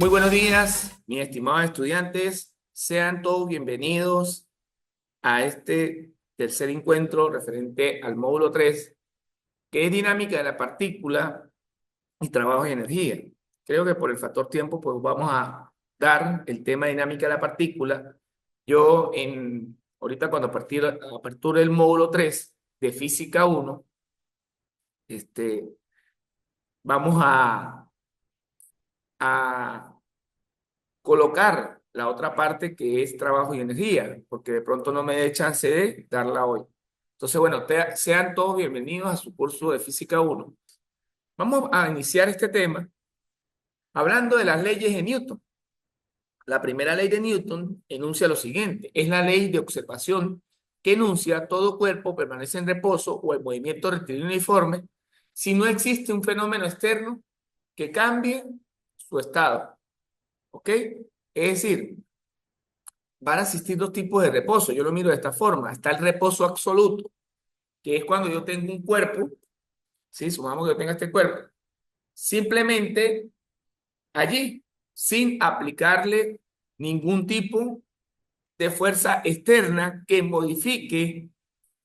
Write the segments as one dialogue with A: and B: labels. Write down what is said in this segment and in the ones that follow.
A: Muy buenos días, mis estimados estudiantes. Sean todos bienvenidos a este tercer encuentro referente al módulo 3, que es dinámica de la partícula y trabajo de energía. Creo que por el factor tiempo, pues vamos a dar el tema dinámica de la partícula. Ahorita cuando aperture el módulo 3 de física 1, vamos a colocar la otra parte que es trabajo y energía, porque de pronto no me dé chance de darla hoy. Entonces, bueno, sean todos bienvenidos a su curso de Física 1. Vamos a iniciar este tema hablando de las leyes de Newton. La primera ley de Newton enuncia lo siguiente: es la ley de observación que enuncia todo cuerpo permanece en reposo o en movimiento rectilíneo uniforme si no existe un fenómeno externo que cambie su estado. ¿Ok? Es decir, van a existir dos tipos de reposo. Yo lo miro de esta forma. Está el reposo absoluto, que es cuando yo tengo un cuerpo, ¿sí? Supongamos que yo tenga este cuerpo, simplemente allí, sin aplicarle ningún tipo de fuerza externa que modifique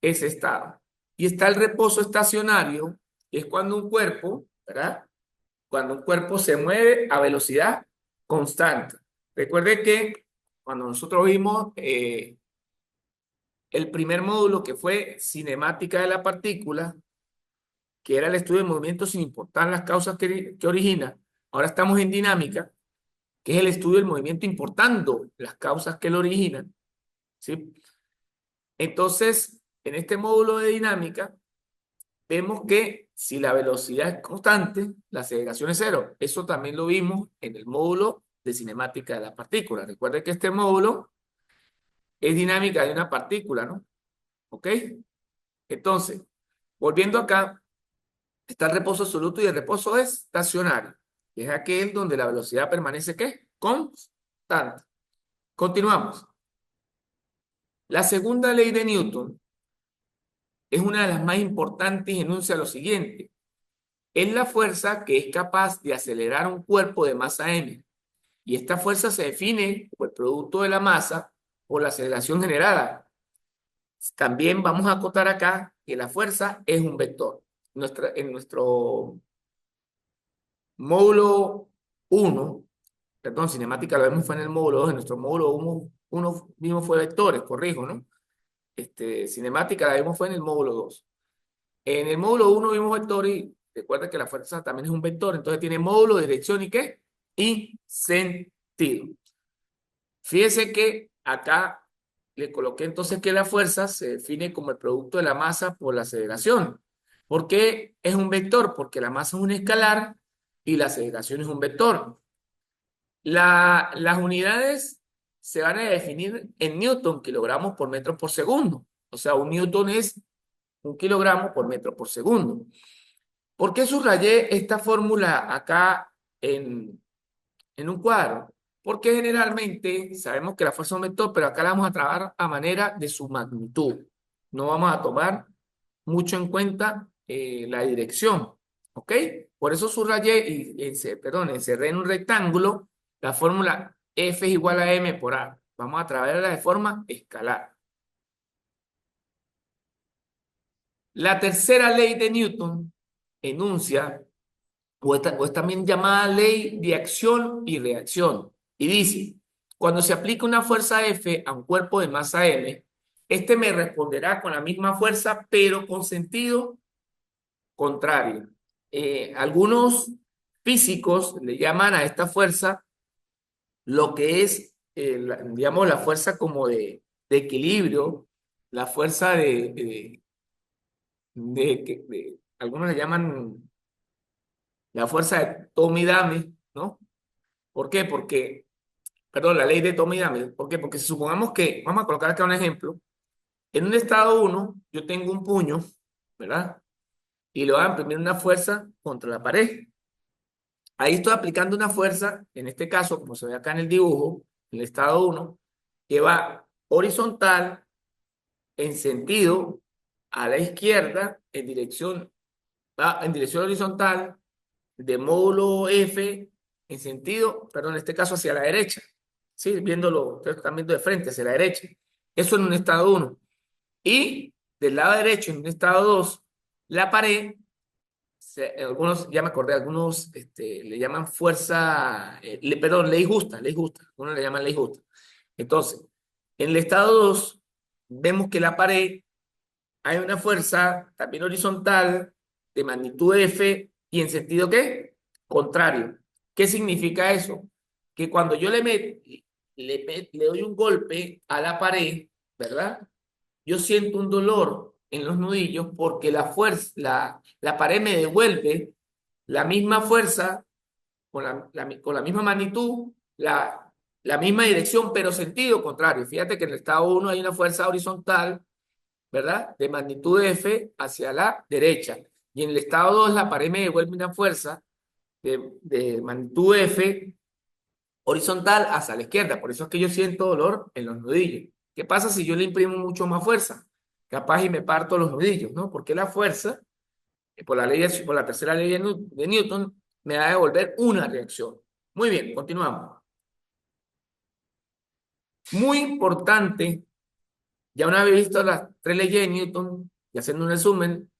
A: ese estado. Y está el reposo estacionario, que es cuando un cuerpo, ¿verdad? Cuando un cuerpo se mueve a velocidad constante. Recuerde que cuando nosotros vimos el primer módulo, que fue cinemática de la partícula, que era el estudio del movimiento sin importar las causas que origina. Ahora estamos en dinámica, que es el estudio del movimiento importando las causas que lo originan, ¿sí? Entonces, en este módulo de dinámica, vemos que si la velocidad es constante, la aceleración es cero. Eso también lo vimos en el módulo de cinemática de la partícula. Recuerden que este módulo es dinámica de una partícula, ¿no? ¿Ok? Entonces, volviendo acá, está el reposo absoluto y el reposo estacionario, que es aquel donde la velocidad permanece, ¿qué? Constante. Continuamos. La segunda ley de Newton es una de las más importantes y enuncia lo siguiente: es la fuerza que es capaz de acelerar un cuerpo de masa m. Y esta fuerza se define como el producto de la masa por la aceleración generada. También vamos a acotar acá que la fuerza es un vector. En nuestro módulo 1, perdón, cinemática lo vemos fue en el módulo 2, en nuestro módulo 1 mismo fue vectores, corrijo, ¿no? Cinemática la vimos fue en el módulo 2. En el módulo 1 vimos vectores y recuerda que la fuerza también es un vector, entonces tiene módulo, dirección y ¿qué? Y sentido. Fíjese que acá le coloqué entonces que la fuerza se define como el producto de la masa por la aceleración. ¿Por qué es un vector? Porque la masa es un escalar y la aceleración es un vector. Las unidades se van a definir en newton, kilogramos por metro por segundo. O sea, un newton es un kilogramo por metro por segundo. ¿Por qué subrayé esta fórmula acá en un cuadro? Porque generalmente sabemos que la fuerza es un vector, pero acá la vamos a trabajar a manera de su magnitud. No vamos a tomar mucho en cuenta la dirección, ¿ok? Por eso subrayé encerré en un rectángulo la fórmula F es igual a M por A. Vamos a trabajarla de forma escalar. La tercera ley de Newton enuncia, o es también llamada ley de acción y reacción, y dice: cuando se aplica una fuerza F a un cuerpo de masa M, este me responderá con la misma fuerza, pero con sentido contrario. Algunos físicos le llaman a esta fuerza lo que es, digamos, la fuerza como de equilibrio, la fuerza algunos le llaman la fuerza de Tommy-Dame, ¿no? ¿Por qué? Porque, perdón, la ley de Tommy-Dame. ¿Por qué? Porque si supongamos que, vamos a colocar acá un ejemplo, en un estado 1 yo tengo un puño, ¿verdad? Y le voy a imprimir una fuerza contra la pared. Ahí estoy aplicando una fuerza, en este caso, como se ve acá en el dibujo, en el estado 1, que va horizontal en sentido a la izquierda, en dirección horizontal, de módulo F en sentido, perdón, en este caso hacia la derecha. ¿Sí? Viéndolo, ustedes están viendo de frente, hacia la derecha. Eso en un estado 1. Y del lado derecho, en un estado 2, la pared, algunos, ya me acordé, algunos le llaman fuerza, perdón, ley justa, ley justa. Algunos le llaman ley justa. Entonces, en el estado 2, vemos que la pared hay una fuerza también horizontal de magnitud F y en sentido ¿qué? Contrario. ¿Qué significa eso? Que cuando yo le doy un golpe a la pared, ¿verdad? Yo siento un dolor en los nudillos porque la fuerza, la pared me devuelve la misma fuerza con la misma magnitud, la misma dirección, pero sentido contrario. Fíjate que en el estado 1 hay una fuerza horizontal, ¿verdad? De magnitud F hacia la derecha. Y en el estado 2 la pared me devuelve una fuerza de magnitud F horizontal hacia la izquierda. Por eso es que yo siento dolor en los nudillos. ¿Qué pasa si yo le imprimo mucho más fuerza? Capaz y me parto los nudillos, ¿no? Porque la fuerza, por la tercera ley de Newton, me va a devolver una reacción. Muy bien, continuamos. Muy importante, ya una vez visto las tres leyes de Newton y haciendo un resumen,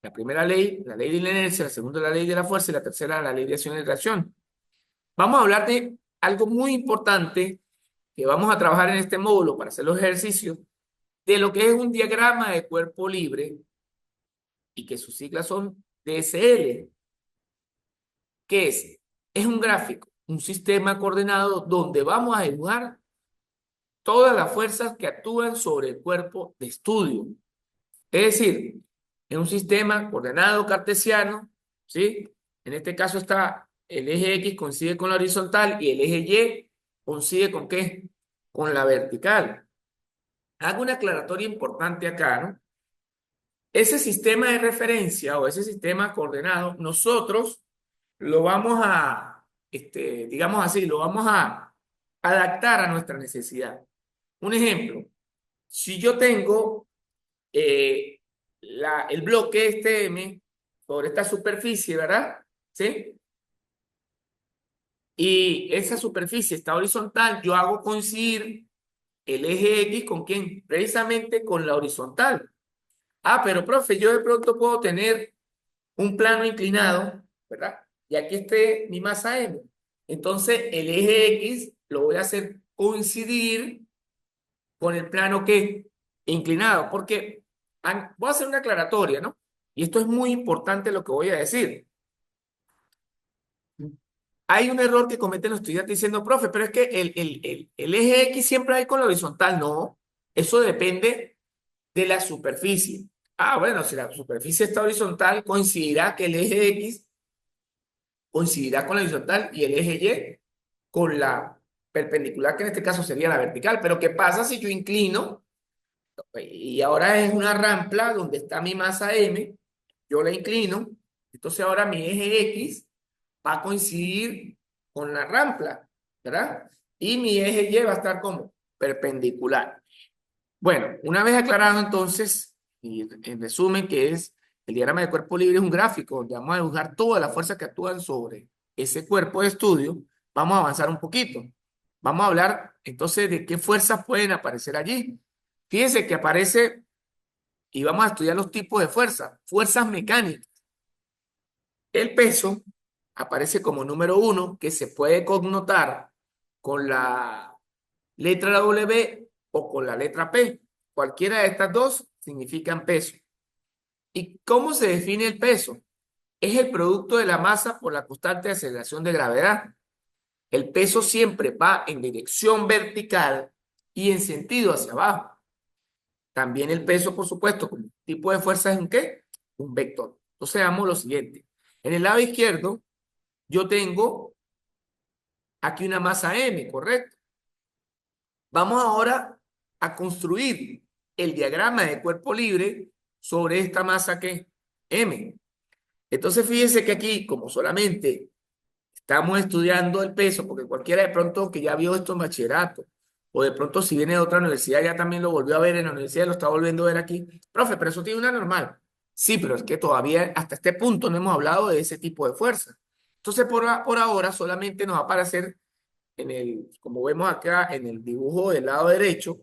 A: la primera ley, la ley de la inercia, la segunda, la ley de la fuerza y la tercera, la ley de acción y reacción. Vamos a hablar de algo muy importante que vamos a trabajar en este módulo para hacer los ejercicios, de lo que es un diagrama de cuerpo libre y que sus siglas son DSL. ¿Qué es? Es un gráfico, un sistema coordenado donde vamos a dibujar todas las fuerzas que actúan sobre el cuerpo de estudio. Es decir, en un sistema coordenado cartesiano, ¿sí? En este caso está el eje X coincide con la horizontal y el eje Y coincide con ¿qué? Con la vertical. Hago una aclaratoria importante acá, ¿no? Ese sistema de referencia o ese sistema coordenado, nosotros lo vamos a, digamos así, lo vamos a adaptar a nuestra necesidad. Un ejemplo, si yo tengo el bloque este M sobre esta superficie, ¿verdad? ¿Sí? Y esa superficie está horizontal, yo hago coincidir el eje X ¿con quién? Precisamente con la horizontal. Ah, pero profe, yo de pronto puedo tener un plano inclinado, ¿verdad? Y aquí esté mi masa M. Entonces, el eje X lo voy a hacer coincidir con el plano que inclinado, porque voy a hacer una aclaratoria, ¿no? Y esto es muy importante lo que voy a decir. Hay un error que cometen los estudiantes diciendo, profe, pero es que el eje X siempre hay con la horizontal. No, eso depende de la superficie. Ah, bueno, si la superficie está horizontal, coincidirá que el eje X coincidirá con la horizontal y el eje Y con la perpendicular, que en este caso sería la vertical. Pero ¿qué pasa si yo inclino? Y ahora es una rampla donde está mi masa M, yo la inclino, entonces ahora mi eje X va a coincidir con la rampla, ¿verdad? Y mi eje Y va a estar como perpendicular. Bueno, una vez aclarado entonces, y en resumen, que es el diagrama de cuerpo libre, es un gráfico donde vamos a dibujar todas las fuerzas que actúan sobre ese cuerpo de estudio, vamos a avanzar un poquito. Vamos a hablar entonces de qué fuerzas pueden aparecer allí. Fíjense que aparece, y vamos a estudiar los tipos de fuerzas, fuerzas mecánicas. El peso aparece como número 1, que se puede connotar con la letra W o con la letra P. Cualquiera de estas dos significan peso. ¿Y cómo se define el peso? Es el producto de la masa por la constante de aceleración de gravedad. El peso siempre va en dirección vertical y en sentido hacia abajo. También el peso, por supuesto, como tipo de fuerza es un ¿qué? Un vector. Entonces, veamos lo siguiente. En el lado izquierdo, yo tengo aquí una masa M, ¿correcto? Vamos ahora a construir el diagrama de cuerpo libre sobre esta masa que M. Entonces, fíjense que aquí, como solamente estamos estudiando el peso, porque cualquiera de pronto que ya vio esto en bachillerato, o de pronto si viene de otra universidad ya también lo volvió a ver en la universidad, lo está volviendo a ver aquí. Profe, pero eso tiene una normal. Sí, pero es que todavía hasta este punto no hemos hablado de ese tipo de fuerza. Entonces, por ahora solamente nos va a aparecer como vemos acá en el dibujo del lado derecho,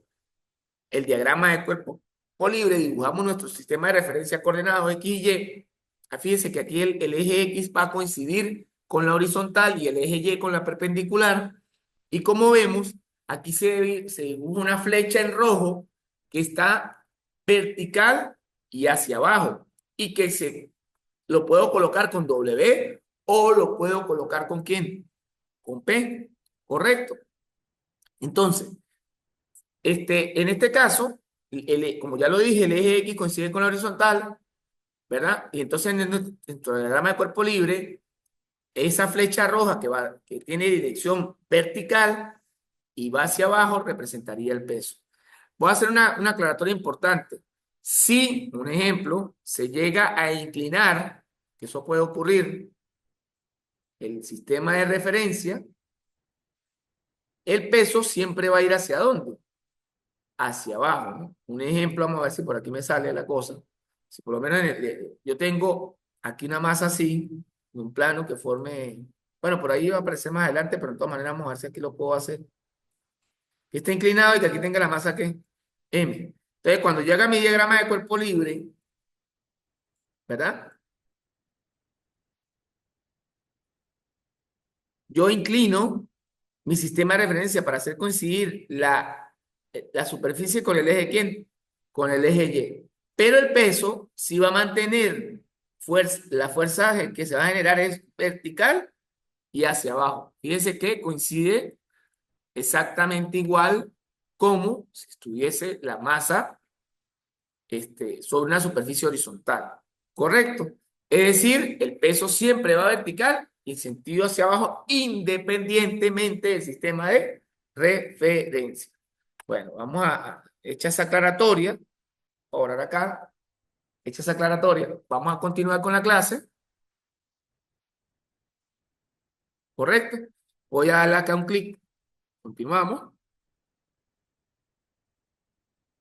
A: el diagrama de cuerpo libre, dibujamos nuestro sistema de referencia coordenado X y Y. Fíjense que aquí el eje X va a coincidir con la horizontal y el eje Y con la perpendicular. Y como vemos, aquí se dibuja una flecha en rojo que está vertical y hacia abajo y que lo puedo colocar con W o lo puedo colocar con ¿quién? Con P, correcto. Entonces, en este caso, como ya lo dije, el eje X coincide con la horizontal, ¿verdad? Y entonces dentro del diagrama de cuerpo libre, esa flecha roja que tiene dirección vertical y va hacia abajo representaría el peso. Voy a hacer una aclaratoria importante. Si, un ejemplo, se llega a inclinar, que eso puede ocurrir, el sistema de referencia, el peso siempre va a ir ¿hacia dónde? Hacia abajo, ¿no? Un ejemplo, vamos a ver si por aquí me sale la cosa. Si por lo menos yo tengo aquí una masa así, un plano que forme, bueno, por ahí va a aparecer más adelante, pero de todas maneras vamos a ver si aquí lo puedo hacer. Que esté inclinado y que aquí tenga la masa que M. Entonces, cuando yo haga mi diagrama de cuerpo libre, ¿verdad? Yo inclino mi sistema de referencia para hacer coincidir la superficie con el eje ¿quién? Con el eje Y. Pero el peso sí va a mantener la fuerza que se va a generar es vertical y hacia abajo. Fíjense que coincide exactamente igual como si estuviese la masa sobre una superficie horizontal. ¿Correcto? Es decir, el peso siempre va vertical y en sentido hacia abajo, independientemente del sistema de referencia. Bueno, vamos a echar esa aclaratoria. Ahora acá, hecha esa aclaratoria. Vamos a continuar con la clase. ¿Correcto? Voy a darle acá un clic. Continuamos.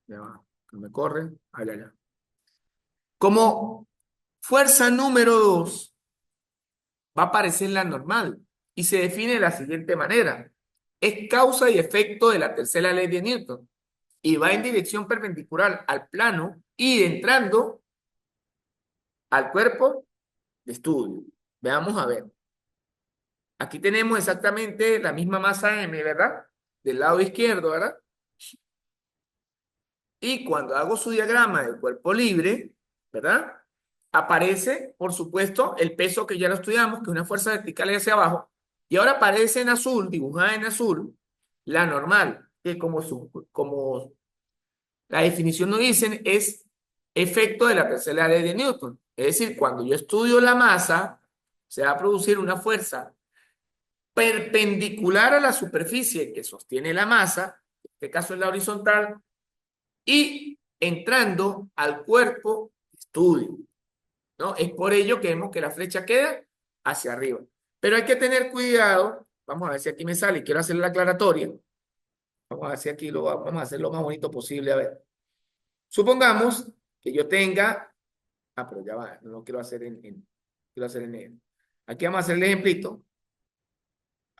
A: Ya va, no me corre. Allá, allá. Como fuerza número 2 va a aparecer la normal y se define de la siguiente manera. Es causa y efecto de la tercera ley de Newton y va en dirección perpendicular al plano y entrando al cuerpo de estudio. Veamos a ver. Aquí tenemos exactamente la misma masa M, ¿verdad? Del lado izquierdo, ¿verdad? Y cuando hago su diagrama del cuerpo libre, ¿verdad? Aparece, por supuesto, el peso que ya lo estudiamos, que es una fuerza vertical hacia abajo. Y ahora aparece en azul, dibujada en azul, la normal, que como la definición nos dicen, es efecto de la tercera ley de Newton. Es decir, cuando yo estudio la masa, se va a producir una fuerza perpendicular a la superficie que sostiene la masa, en este caso es la horizontal, y entrando al cuerpo de estudio, ¿no? Es por ello que vemos que la flecha queda hacia arriba. Pero hay que tener cuidado. Vamos a ver si aquí me sale. Quiero hacer la aclaratoria. Vamos a ver si aquí vamos a hacer lo más bonito posible. A ver. Supongamos que yo tenga. Ah, pero ya va. No lo quiero hacer quiero hacer en negro. Aquí vamos a hacer el ejemplito.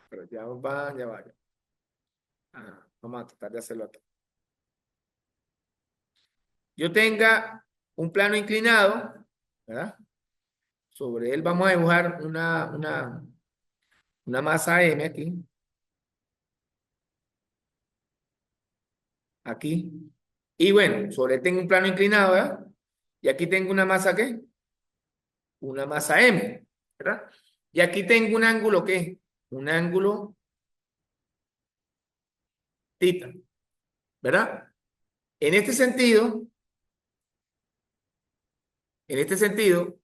A: Pero ya va, ya va. Ajá, vamos a tratar de hacerlo aquí. Yo tenga un plano inclinado, ¿verdad? Sobre él vamos a dibujar una masa M aquí. Aquí. Y bueno, sobre él tengo un plano inclinado, ¿verdad? Y aquí tengo una masa, ¿qué? Una masa M, ¿verdad? Y aquí tengo un ángulo, ¿qué? Un ángulo θ, ¿verdad? En este sentido, en este sentido,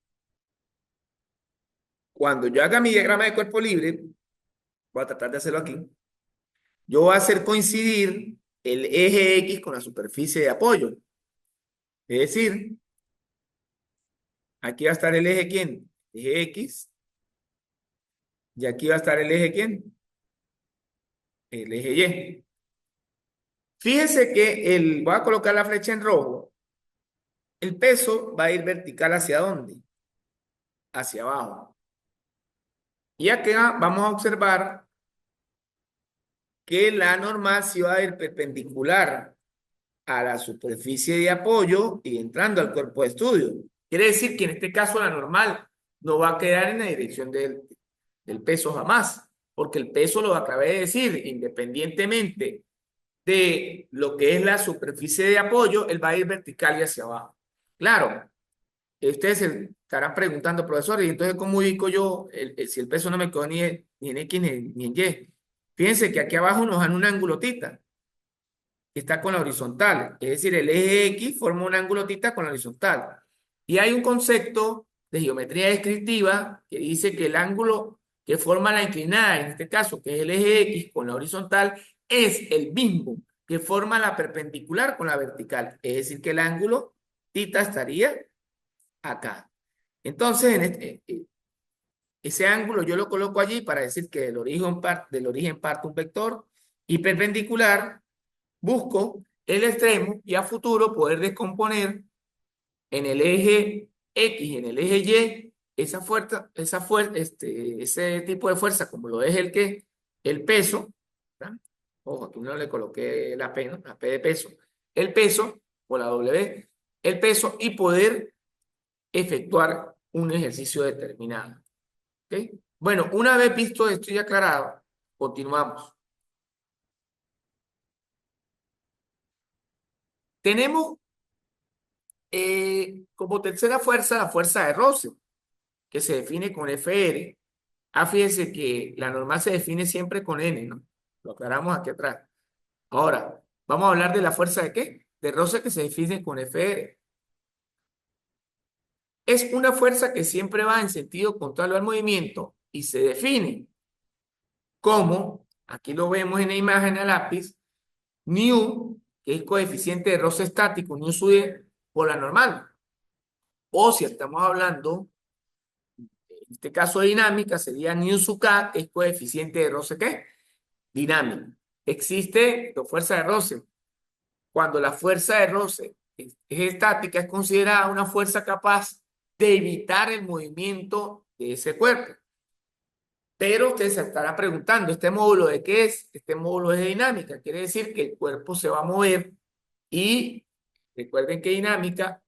A: cuando yo haga mi diagrama de cuerpo libre, voy a tratar de hacerlo aquí, yo voy a hacer coincidir el eje X con la superficie de apoyo. Es decir, aquí va a estar el eje ¿quién? Eje X. Y aquí va a estar el eje ¿quién? El eje Y. Fíjense que voy a colocar la flecha en rojo. El peso va a ir vertical ¿hacia dónde? Hacia abajo. Y acá vamos a observar que la normal se va a ir perpendicular a la superficie de apoyo y entrando al cuerpo de estudio. Quiere decir que en este caso la normal no va a quedar en la dirección del peso jamás, porque el peso, lo acabé de decir, independientemente de lo que es la superficie de apoyo, él va a ir vertical y hacia abajo. Claro, ustedes se estarán preguntando, profesor, ¿y entonces cómo ubico yo si el peso no me quedó ni en X ni en Y? Fíjense que aquí abajo nos dan un ángulo tita que está con la horizontal, es decir, el eje X forma un ángulo tita con la horizontal. Y hay un concepto de geometría descriptiva que dice que el ángulo que forma la inclinada, en este caso, que es el eje X con la horizontal, es el mismo que forma la perpendicular con la vertical. Es decir, que el ángulo tita estaría acá. Entonces, ese ángulo yo lo coloco allí para decir que del origen parte un vector y perpendicular busco el extremo y a futuro poder descomponer en el eje X y en el eje Y ese tipo de fuerza, como lo es el peso, ¿verdad? Ojo, aquí no le coloqué la P, ¿no? La P de peso, el peso o la W, el peso y poder efectuar un ejercicio determinado. ¿Ok? Bueno, una vez visto esto y aclarado, continuamos. Tenemos como tercera fuerza la fuerza de roce, que se define con Fr. Ah, fíjense que la normal se define siempre con N, ¿no? Lo aclaramos aquí atrás. Ahora, vamos a hablar de la fuerza de qué? De roce que se define con Fr. Es una fuerza que siempre va en sentido contrario al movimiento y se define como, aquí lo vemos en la imagen a lápiz, nu, que es coeficiente de roce estático, nu sube por la normal. O si estamos hablando, en este caso de dinámica, sería nu su K, que es coeficiente de roce, ¿qué? Dinámico. Existe la fuerza de roce. Cuando la fuerza de roce es estática, es considerada una fuerza capaz de evitar el movimiento de ese cuerpo. Pero ustedes se estarán preguntando, ¿este módulo de qué es? Este módulo es de dinámica. Quiere decir que el cuerpo se va a mover y recuerden que dinámica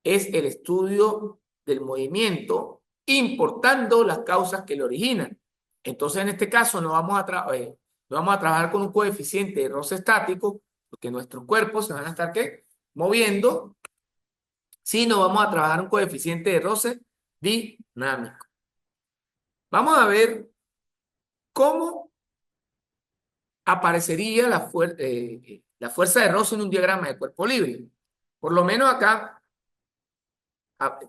A: es el estudio del movimiento importando las causas que lo originan. Entonces, en este caso, no vamos a trabajar con un coeficiente de roce estático, porque nuestros cuerpos se van a estar ¿qué? Moviendo, sino vamos a trabajar un coeficiente de roce dinámico. Vamos a ver cómo aparecería la fuerza de roce en un diagrama de cuerpo libre. Por lo menos acá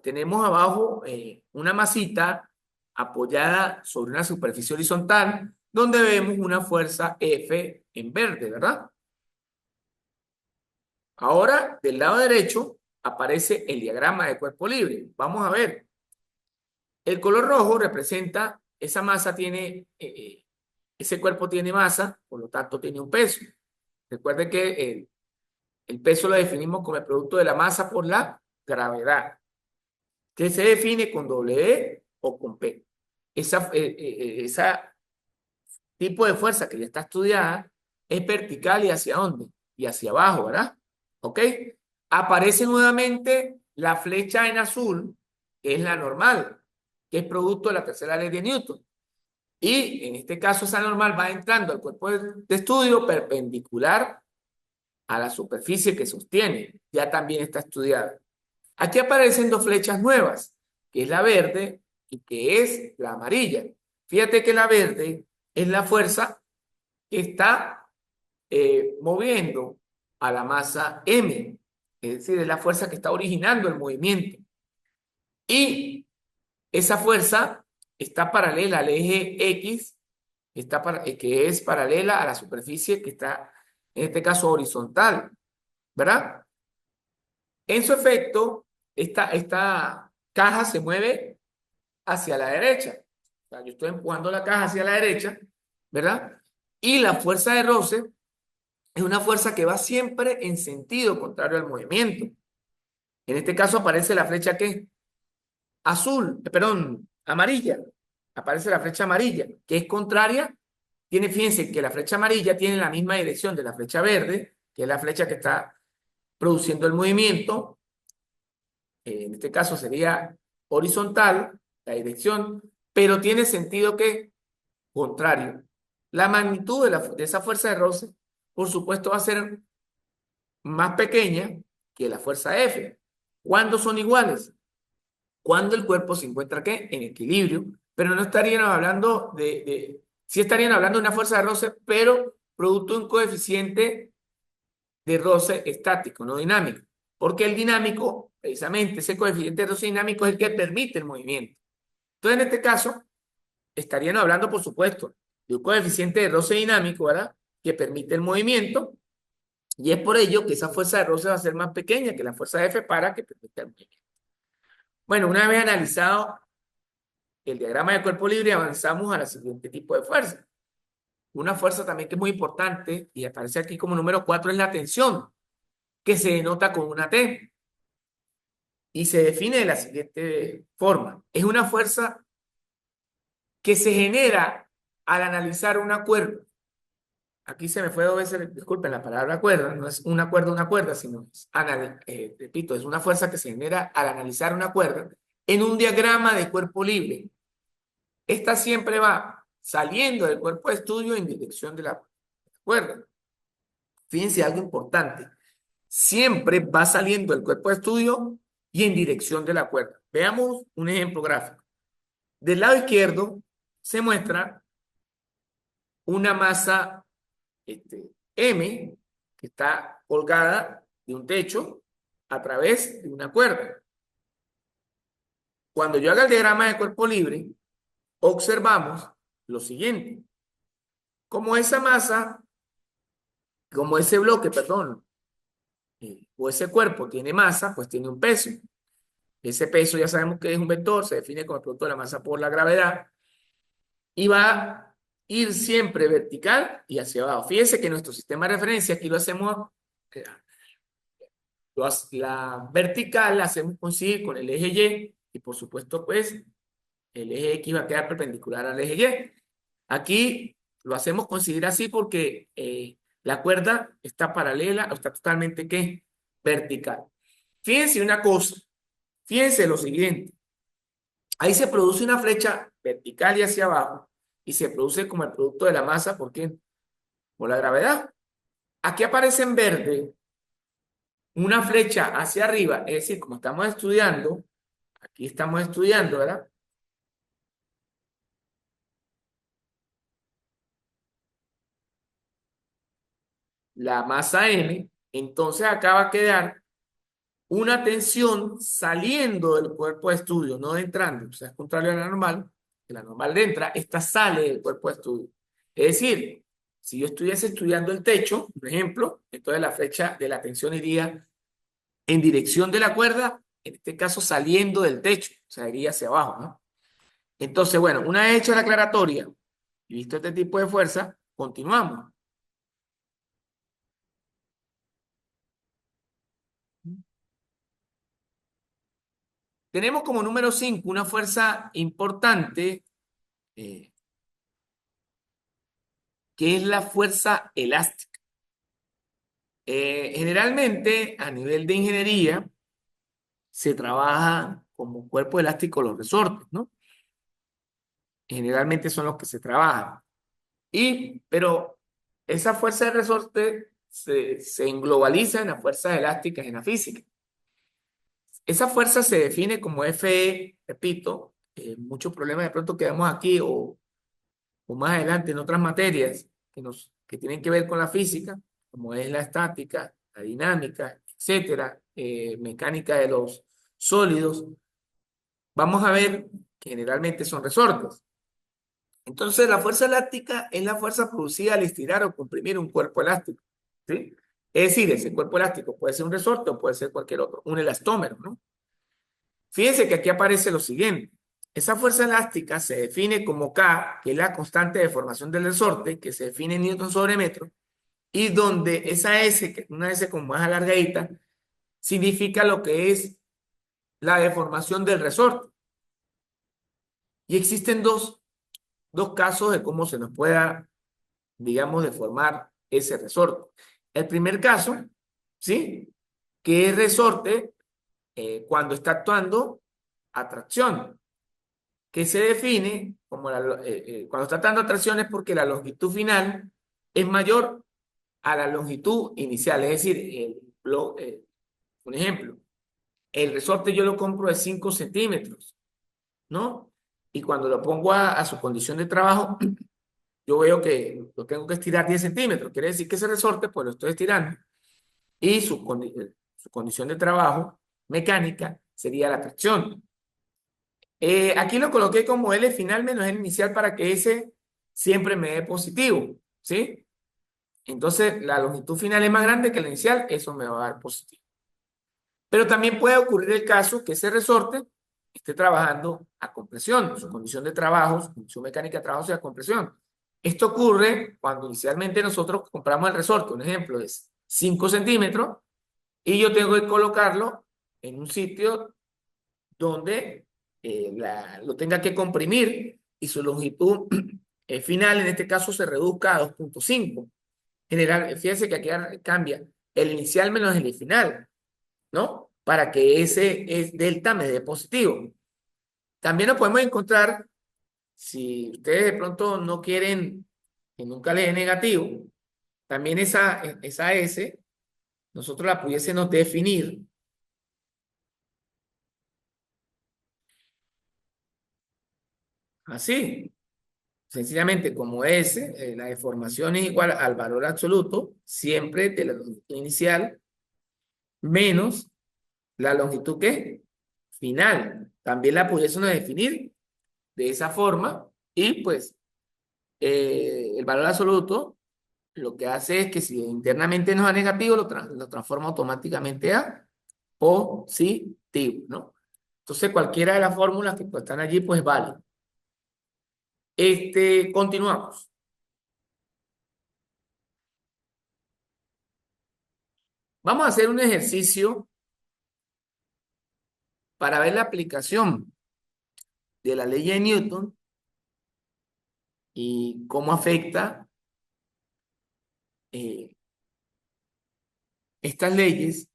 A: tenemos abajo una masita apoyada sobre una superficie horizontal donde vemos una fuerza F en verde, ¿verdad? Ahora, del lado derecho aparece el diagrama de cuerpo libre. Vamos a ver. El color rojo representa esa masa ese cuerpo tiene masa, por lo tanto tiene un peso. Recuerden que el peso lo definimos como el producto de la masa por la gravedad, que se define con W o con P. Esa tipo de fuerza que ya está estudiada es vertical y hacia dónde? Y hacia abajo, ¿verdad? ¿Ok? Aparece nuevamente la flecha en azul, que es la normal, que es producto de la tercera ley de Newton. Y en este caso esa normal va entrando al cuerpo de estudio perpendicular a la superficie que sostiene. Ya también está estudiada. Aquí aparecen dos flechas nuevas, que es la verde y que es la amarilla. Fíjate que la verde es la fuerza que está moviendo a la masa M, es decir, es la fuerza que está originando el movimiento. Y esa fuerza está paralela al eje X, que es paralela a la superficie que está, en este caso, horizontal, ¿verdad? En su efecto, esta caja se mueve hacia la derecha. O sea, yo estoy empujando la caja hacia la derecha, ¿verdad? Y la fuerza de roce es una fuerza que va siempre en sentido contrario al movimiento. En este caso aparece la flecha que azul, perdón, amarilla. aparece la flecha amarilla, que es contraria. Fíjense que la flecha amarilla tiene la misma dirección de la flecha verde, que es la flecha que está produciendo el movimiento. En este caso sería horizontal la dirección, pero tiene sentido que contrario. La magnitud de esa fuerza de roce, por supuesto, va a ser más pequeña que la fuerza F. ¿Cuándo son iguales? Cuando el cuerpo se encuentra ¿qué? En equilibrio, pero no estarían hablando sí estarían hablando de una fuerza de roce, pero producto de un coeficiente de roce estático, no dinámico. Porque el dinámico, precisamente, ese coeficiente de roce dinámico es el que permite el movimiento. Entonces, en este caso, estarían hablando, por supuesto, de un coeficiente de roce dinámico, ¿verdad? Que permite el movimiento, y es por ello que esa fuerza de roce va a ser más pequeña que la fuerza F para que permita el movimiento. Bueno, una vez analizado el diagrama de cuerpo libre, avanzamos al siguiente tipo de fuerza. Una fuerza también que es muy importante y aparece aquí como número 4 es la tensión, que se denota con una T y se define de la siguiente forma. Es una fuerza que se genera al analizar una cuerda. Aquí se me fue dos veces, disculpen la palabra cuerda, no es una cuerda, sino es, repito, es una fuerza que se genera al analizar una cuerda en un diagrama de cuerpo libre. Esta siempre va saliendo del cuerpo de estudio en dirección de la cuerda. Fíjense algo importante. Siempre va saliendo del cuerpo de estudio y en dirección de la cuerda. Veamos un ejemplo gráfico. Del lado izquierdo se muestra una masa M que está colgada de un techo a través de una cuerda. Cuando yo haga el diagrama de cuerpo libre, observamos lo siguiente. Como esa masa, como ese bloque, perdón, o ese cuerpo tiene masa, pues tiene un peso. Ese peso ya sabemos que es un vector, se define como el producto de la masa por la gravedad y va a ir siempre vertical y hacia abajo. Fíjense que nuestro sistema de referencia aquí lo hacemos, la vertical la hacemos coincidir con el eje Y y por supuesto pues el eje X va a quedar perpendicular al eje Y. Aquí lo hacemos coincidir así porque la cuerda está paralela o está totalmente ¿qué? Vertical. Fíjense una cosa, fíjense lo siguiente. Ahí se produce una flecha vertical y hacia abajo y se produce como el producto de la masa, ¿por qué? Por la gravedad. Aquí aparece en verde una flecha hacia arriba, es decir, como estamos estudiando, aquí estamos estudiando, ¿verdad? La masa M, entonces acá va a quedar una tensión saliendo del cuerpo de estudio, no entrando, o sea, es contrario a la normal, que la normal entra, esta sale del cuerpo de estudio. Es decir, si yo estuviese estudiando el techo, por ejemplo, entonces la flecha de la tensión iría en dirección de la cuerda, en este caso saliendo del techo, o sea, iría hacia abajo, ¿no? Entonces, bueno, una vez hecha la aclaratoria y visto este tipo de fuerza, continuamos. Tenemos como número 5 una fuerza importante eh, que es la fuerza elástica. Generalmente, a nivel de ingeniería, se trabaja como cuerpo elástico los resortes, ¿no? Generalmente son los que se trabajan. Pero esa fuerza de resorte se englobaliza en las fuerzas elásticas en la física. Esa fuerza se define como Fe, repito, muchos problemas de pronto quedamos aquí o más adelante en otras materias que tienen que ver con la física, como es la estática, la dinámica, etcétera, mecánica de los sólidos, vamos a ver que generalmente son resortes. Entonces, la fuerza elástica es la fuerza producida al estirar o comprimir un cuerpo elástico, ¿sí? Es decir, ese cuerpo elástico puede ser un resorte o puede ser cualquier otro, un elastómero, ¿no? Fíjense que aquí aparece lo siguiente. Esa fuerza elástica se define como K, que es la constante de formación del resorte, que se define en newton sobre metro, y donde esa S, que es una S como más alargadita, significa lo que es la deformación del resorte. Y existen dos. dos casos de cómo se nos pueda, digamos, deformar ese resorte. El primer caso, ¿sí? Que es resorte cuando está actuando atracción, que se define como cuando está dando atracción es porque la longitud final es mayor a la longitud inicial. Es decir, un ejemplo, el resorte yo lo compro de 5 centímetros, ¿no? Y cuando lo pongo a su condición de trabajo, yo veo que lo tengo que estirar 10 centímetros. Quiere decir que ese resorte, pues lo estoy estirando. Y su condición de trabajo mecánica sería la tracción. Aquí lo coloqué como L final menos L inicial para que ese siempre me dé positivo, ¿sí? Entonces, la longitud final es más grande que la inicial, eso me va a dar positivo. Pero también puede ocurrir el caso que ese resorte esté trabajando a compresión, su condición de trabajo, su condición mecánica de trabajo sea compresión. Esto ocurre cuando inicialmente nosotros compramos el resorte, un ejemplo es 5 centímetros, y yo tengo que colocarlo en un sitio donde lo tenga que comprimir y su longitud final en este caso se reduzca a 2,5. General, fíjense que aquí cambia el inicial menos el final, ¿no? Para que ese delta me dé positivo. También lo podemos encontrar, si ustedes de pronto no quieren que nunca le dé negativo, también esa S, nosotros la pudiésemos definir así. Sencillamente, como S, la deformación es igual al valor absoluto, siempre de la longitud inicial, menos la longitud que final. También la pudiésemos definir de esa forma y pues el valor absoluto lo que hace es que si internamente nos da negativo, lo transforma automáticamente a positivo, ¿no? Entonces cualquiera de las fórmulas que pues, están allí pues vale. Continuamos. Vamos a hacer un ejercicio para ver la aplicación de la ley de Newton y cómo afecta eh, estas leyes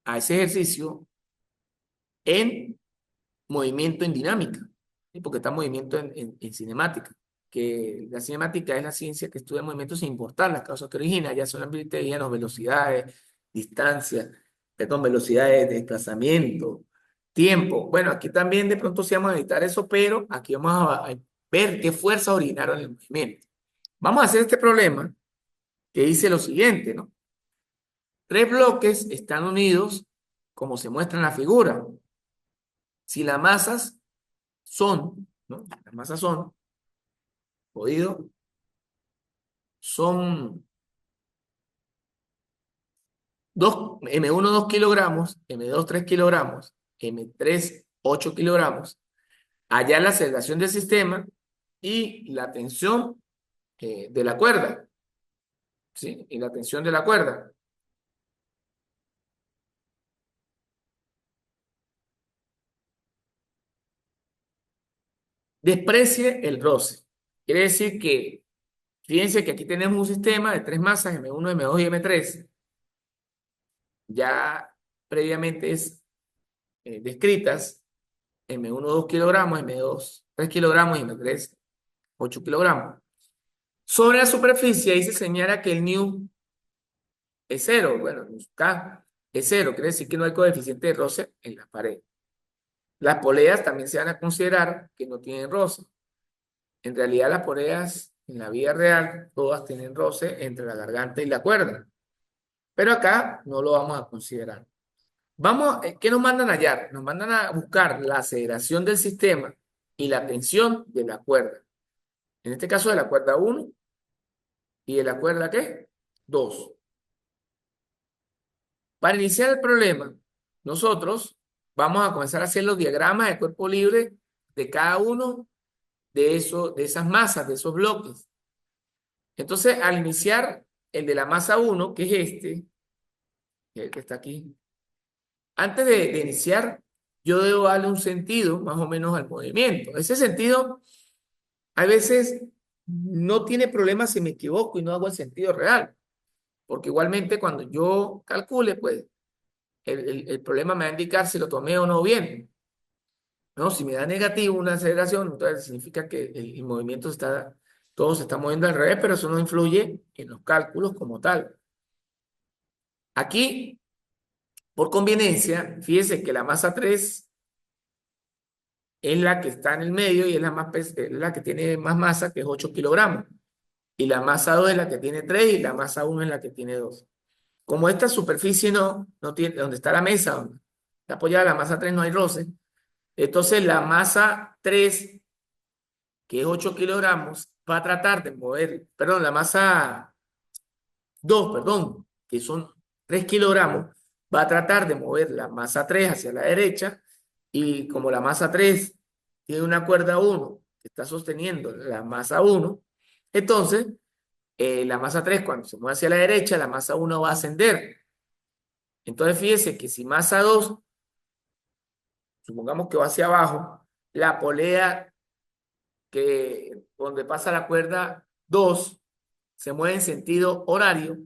A: a ese ejercicio en movimiento en dinámica, ¿sí? Porque está en movimiento en cinemática, que la cinemática es la ciencia que estudia movimientos sin importar las causas que origina, ya solamente díganos velocidades, distancias, perdón, velocidades de desplazamiento, tiempo. Bueno, aquí también de pronto sí vamos a editar eso, pero aquí vamos a ver qué fuerzas originaron el movimiento. Vamos a hacer este problema que dice lo siguiente, ¿no? Tres bloques están unidos como se muestra en la figura. Si las masas son, ¿no? Las masas son, jodido, son M1 2 kilogramos, M2 3 kilogramos, M3 8 kilogramos. Allá la aceleración del sistema y la tensión de la cuerda, ¿sí? Y la tensión de la cuerda. Desprecie el roce. Quiere decir que, fíjense que aquí tenemos un sistema de tres masas, M1, M2 y M3, ya previamente descritas, M1 2 kilogramos, M2 3 kilogramos y M3 8 kilogramos. Sobre la superficie ahí se señala que el nu es cero. Bueno, K es cero, quiere decir que no hay coeficiente de roce en la pared. Las poleas también se van a considerar que no tienen roce. En realidad las poleas en la vida real todas tienen roce entre la garganta y la cuerda. Pero acá no lo vamos a considerar. ¿Qué nos mandan a hallar? Nos mandan a buscar la aceleración del sistema y la tensión de la cuerda. En este caso de la cuerda 1 y de la cuerda ¿qué? 2. Para iniciar el problema, nosotros vamos a comenzar a hacer los diagramas de cuerpo libre de cada uno de esas masas, de esos bloques. Entonces, al iniciar el de la masa 1, que es el que está aquí, antes de iniciar, yo debo darle un sentido más o menos al movimiento. Ese sentido hay veces no tiene problema si me equivoco y no hago el sentido real, porque igualmente cuando yo calcule, pues el problema me va a indicar si lo tomé o no bien. ¿No? Si me da negativo una aceleración, entonces significa que el movimiento está, todo se está moviendo al revés, pero eso no influye en los cálculos como tal. Aquí, por conveniencia, fíjese que la masa 3 es la que está en el medio y es es la que tiene más masa, que es 8 kilogramos. Y la masa 2 es la que tiene 3 y la masa 1 es la que tiene 2. Como esta superficie no tiene, donde está la mesa, donde está apoyada la masa 3 no hay roce, entonces la masa 3 que es 8 kilogramos, va a tratar de mover, perdón, la masa 2 perdón, que son 3 kilogramos, va a tratar de mover la masa 3 hacia la derecha y como la masa 3 tiene una cuerda 1 que está sosteniendo la masa 1, entonces la masa 3 cuando se mueve hacia la derecha, la masa 1 va a ascender. Entonces fíjese que si masa 2 supongamos que va hacia abajo, la polea que donde pasa la cuerda 2 se mueve en sentido horario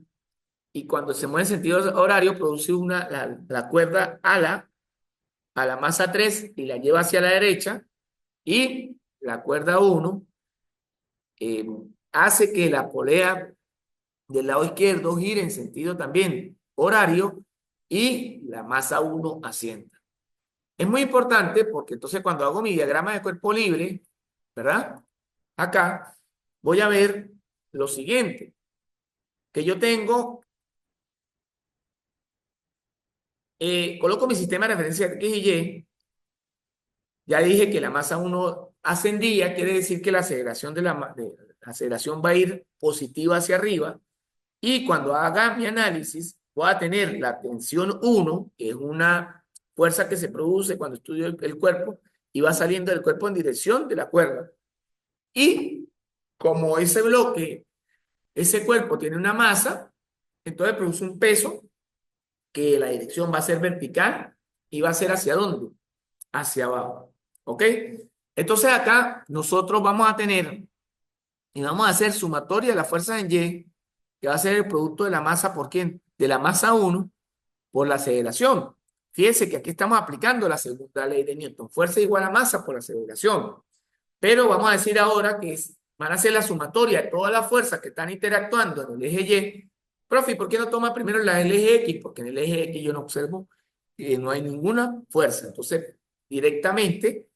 A: y cuando se mueve en sentido horario produce la cuerda a la masa 3 y la lleva hacia la derecha y la cuerda 1 eh, hace que la polea del lado izquierdo gire en sentido también horario y la masa 1 ascienda. Es muy importante porque entonces cuando hago mi diagrama de cuerpo libre, ¿verdad? Acá voy a ver lo siguiente, que yo tengo, coloco mi sistema de referencia X y Y, ya dije que la masa 1 ascendía, quiere decir que la aceleración la aceleración va a ir positiva hacia arriba, y cuando haga mi análisis voy a tener la tensión 1, que es una fuerza que se produce cuando estudio el cuerpo, y va saliendo del cuerpo en dirección de la cuerda. Y como ese bloque, ese cuerpo tiene una masa, entonces produce un peso que la dirección va a ser vertical y va a ser ¿hacia dónde? Hacia abajo. ¿Ok? Entonces acá nosotros vamos a tener y vamos a hacer sumatoria de las fuerzas en Y, que va a ser el producto de la masa por quién? De la masa 1 por la aceleración. Fíjense que aquí estamos aplicando la segunda ley de Newton. Fuerza igual a masa por la aceleración. Pero vamos a decir ahora que van a ser la sumatoria de todas las fuerzas que están interactuando en el eje Y. Profe, ¿por qué no toma primero la del eje X? Porque en el eje X yo no observo que no hay ninguna fuerza. Entonces, directamente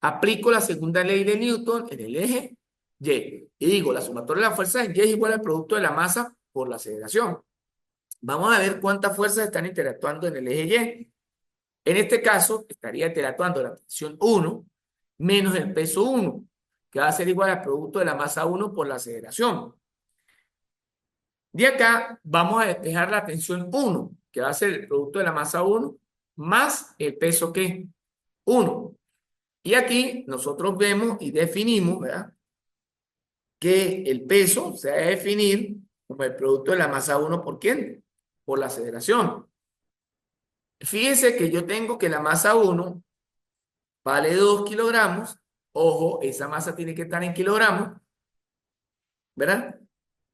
A: aplico la segunda ley de Newton en el eje Y. Y digo, la sumatoria de las fuerzas en Y es igual al producto de la masa por la aceleración. Vamos a ver cuántas fuerzas están interactuando en el eje Y. En este caso, estaría interactuando la tensión 1 menos el peso 1, que va a ser igual al producto de la masa 1 por la aceleración. De acá vamos a despejar la tensión 1, que va a ser el producto de la masa 1 más el peso que 1. Y aquí nosotros vemos y definimos, ¿verdad? Que el peso se va a definir como el producto de la masa 1 por quién? Por la aceleración. Fíjense que yo tengo que la masa 1 vale 2 kilogramos. Ojo, esa masa tiene que estar en kilogramos, ¿verdad?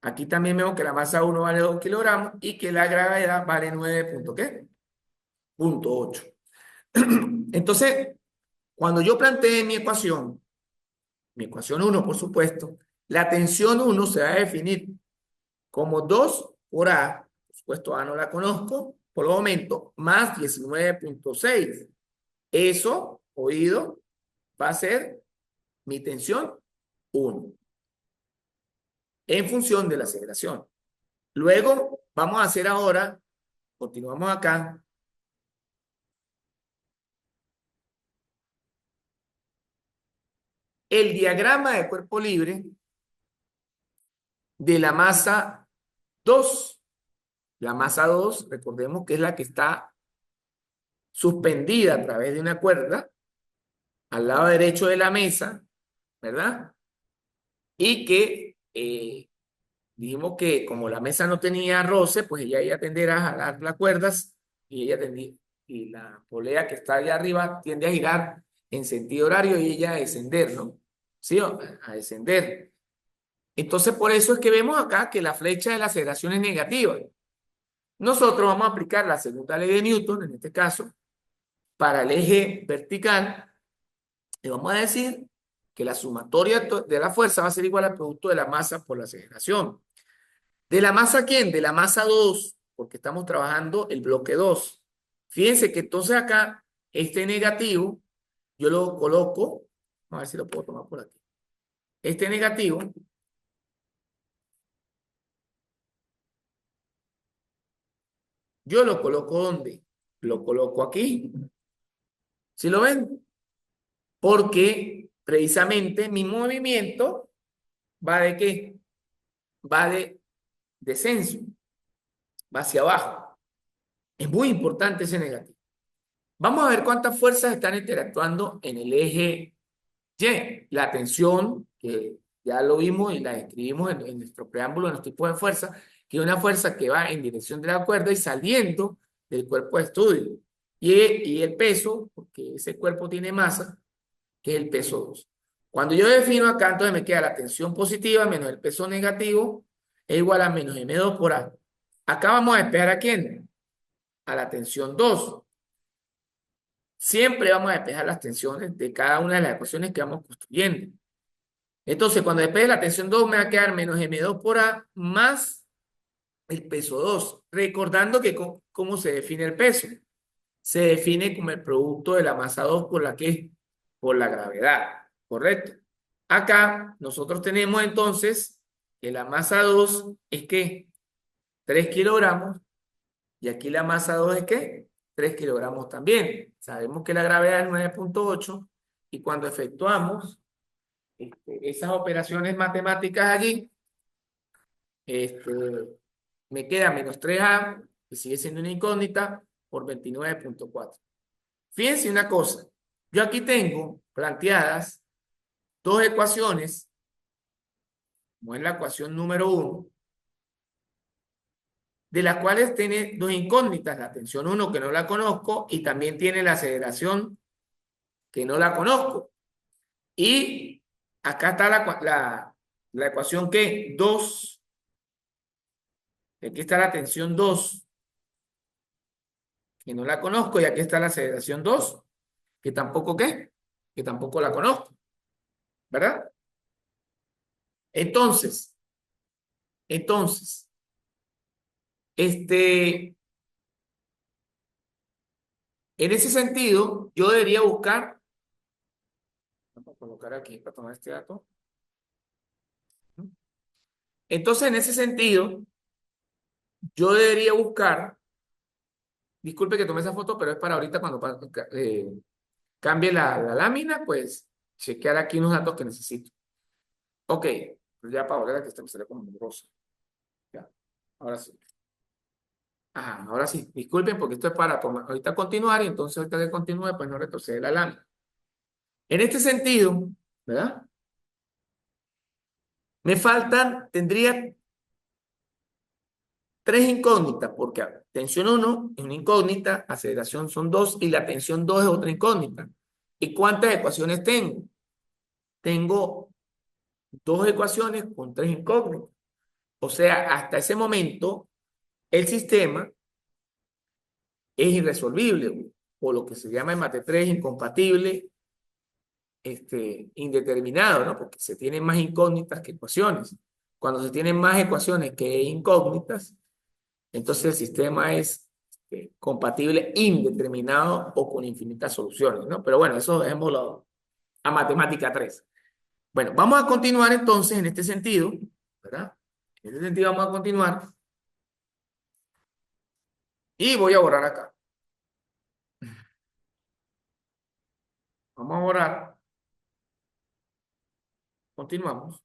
A: Aquí también vemos que la masa 1 vale 2 kilogramos y que la gravedad vale 9 punto ¿qué? Punto 8. Entonces, cuando yo planteé mi ecuación 1, por supuesto, la tensión 1 se va a definir como 2 por A, por supuesto A no la conozco por el momento, más 19,6. Eso, oído, va a ser mi tensión 1 en función de la aceleración. Luego, vamos a hacer ahora, continuamos acá, el diagrama de cuerpo libre de la masa 2. La masa 2, recordemos que es la que está suspendida a través de una cuerda al lado derecho de la mesa, ¿verdad? Y que dijimos que como la mesa no tenía roce, pues ella iba a tender a jalar las cuerdas y y la polea que está allá arriba tiende a girar en sentido horario y ella a descender, ¿no? ¿sí? A descender. Entonces, por eso es que vemos acá que la flecha de la aceleración es negativa. Nosotros vamos a aplicar la segunda ley de Newton, en este caso, para el eje vertical, y vamos a decir que la sumatoria de la fuerza va a ser igual al producto de la masa por la aceleración. ¿De la masa quién? De la masa 2, porque estamos trabajando el bloque 2. Fíjense que entonces acá, este negativo, yo lo coloco, a ver si lo puedo tomar por aquí. Este negativo, yo lo coloco ¿dónde? Lo coloco aquí. ¿Sí lo ven? Porque precisamente mi movimiento va de ¿qué? Va de descenso, va hacia abajo. Es muy importante ese negativo. Vamos a ver cuántas fuerzas están interactuando en el eje Y. La tensión, que ya lo vimos y la describimos en nuestro preámbulo, en los tipos de fuerza, que es una fuerza que va en dirección de la cuerda y saliendo del cuerpo de estudio. Y el peso, porque ese cuerpo tiene masa, que es el peso 2. Cuando yo defino acá, entonces me queda la tensión positiva menos el peso negativo es igual a menos m2 por a. Acá vamos a despejar a quién, a la tensión 2. Siempre vamos a despejar las tensiones de cada una de las ecuaciones que vamos construyendo. Entonces, cuando despeje la tensión 2 me va a quedar menos m2 por a más el peso 2. Recordando que cómo se define el peso. Se define como el producto de la masa 2 por la que por la gravedad, ¿correcto? Acá nosotros tenemos entonces que la masa 2 es que 3 kilogramos y aquí la masa 2 es que 3 kilogramos también. Sabemos que la gravedad es 9,8 y cuando efectuamos esas operaciones matemáticas allí, este, me queda menos 3a, que sigue siendo una incógnita, por 29,4. Fíjense una cosa, yo aquí tengo planteadas dos ecuaciones, como es la ecuación número 1, de las cuales tiene dos incógnitas, la tensión 1 que no la conozco y también tiene la aceleración que no la conozco. Y acá está la ecuación que 2, aquí está la tensión 2 que no la conozco y aquí está la aceleración 2 que tampoco ¿qué? Que tampoco la conozco, ¿verdad? Entonces, entonces, este, en ese sentido, yo debería buscar, vamos a colocar aquí para tomar este dato. Entonces, en ese sentido, yo debería buscar, disculpe que tome esa foto, pero es para ahorita cuando cambie la lámina, pues chequear aquí unos datos que necesito. Ok, pues ya para ahora que esta me sale como rosa. Ya, ahora sí. Ajá, ahora sí, disculpen porque esto es para ahorita continuar y entonces ahorita que continúe, pues no retrocede la lámina. En este sentido, ¿verdad? Me faltan, tendría tres incógnitas, porque tensión 1 es una incógnita, aceleración son 2 y la tensión 2 es otra incógnita. ¿Y cuántas ecuaciones tengo? Tengo dos ecuaciones con tres incógnitas. O sea, hasta ese momento, el sistema es irresolvible, o lo que se llama en mate 3 incompatible, indeterminado, ¿no? Porque se tienen más incógnitas que ecuaciones. Cuando se tienen más ecuaciones que incógnitas, entonces el sistema es compatible indeterminado o con infinitas soluciones, ¿no? Pero bueno, eso dejémoslo a matemática 3. Bueno, vamos a continuar entonces en este sentido, ¿verdad? En este sentido vamos a continuar y voy a borrar acá. Vamos a borrar. Continuamos.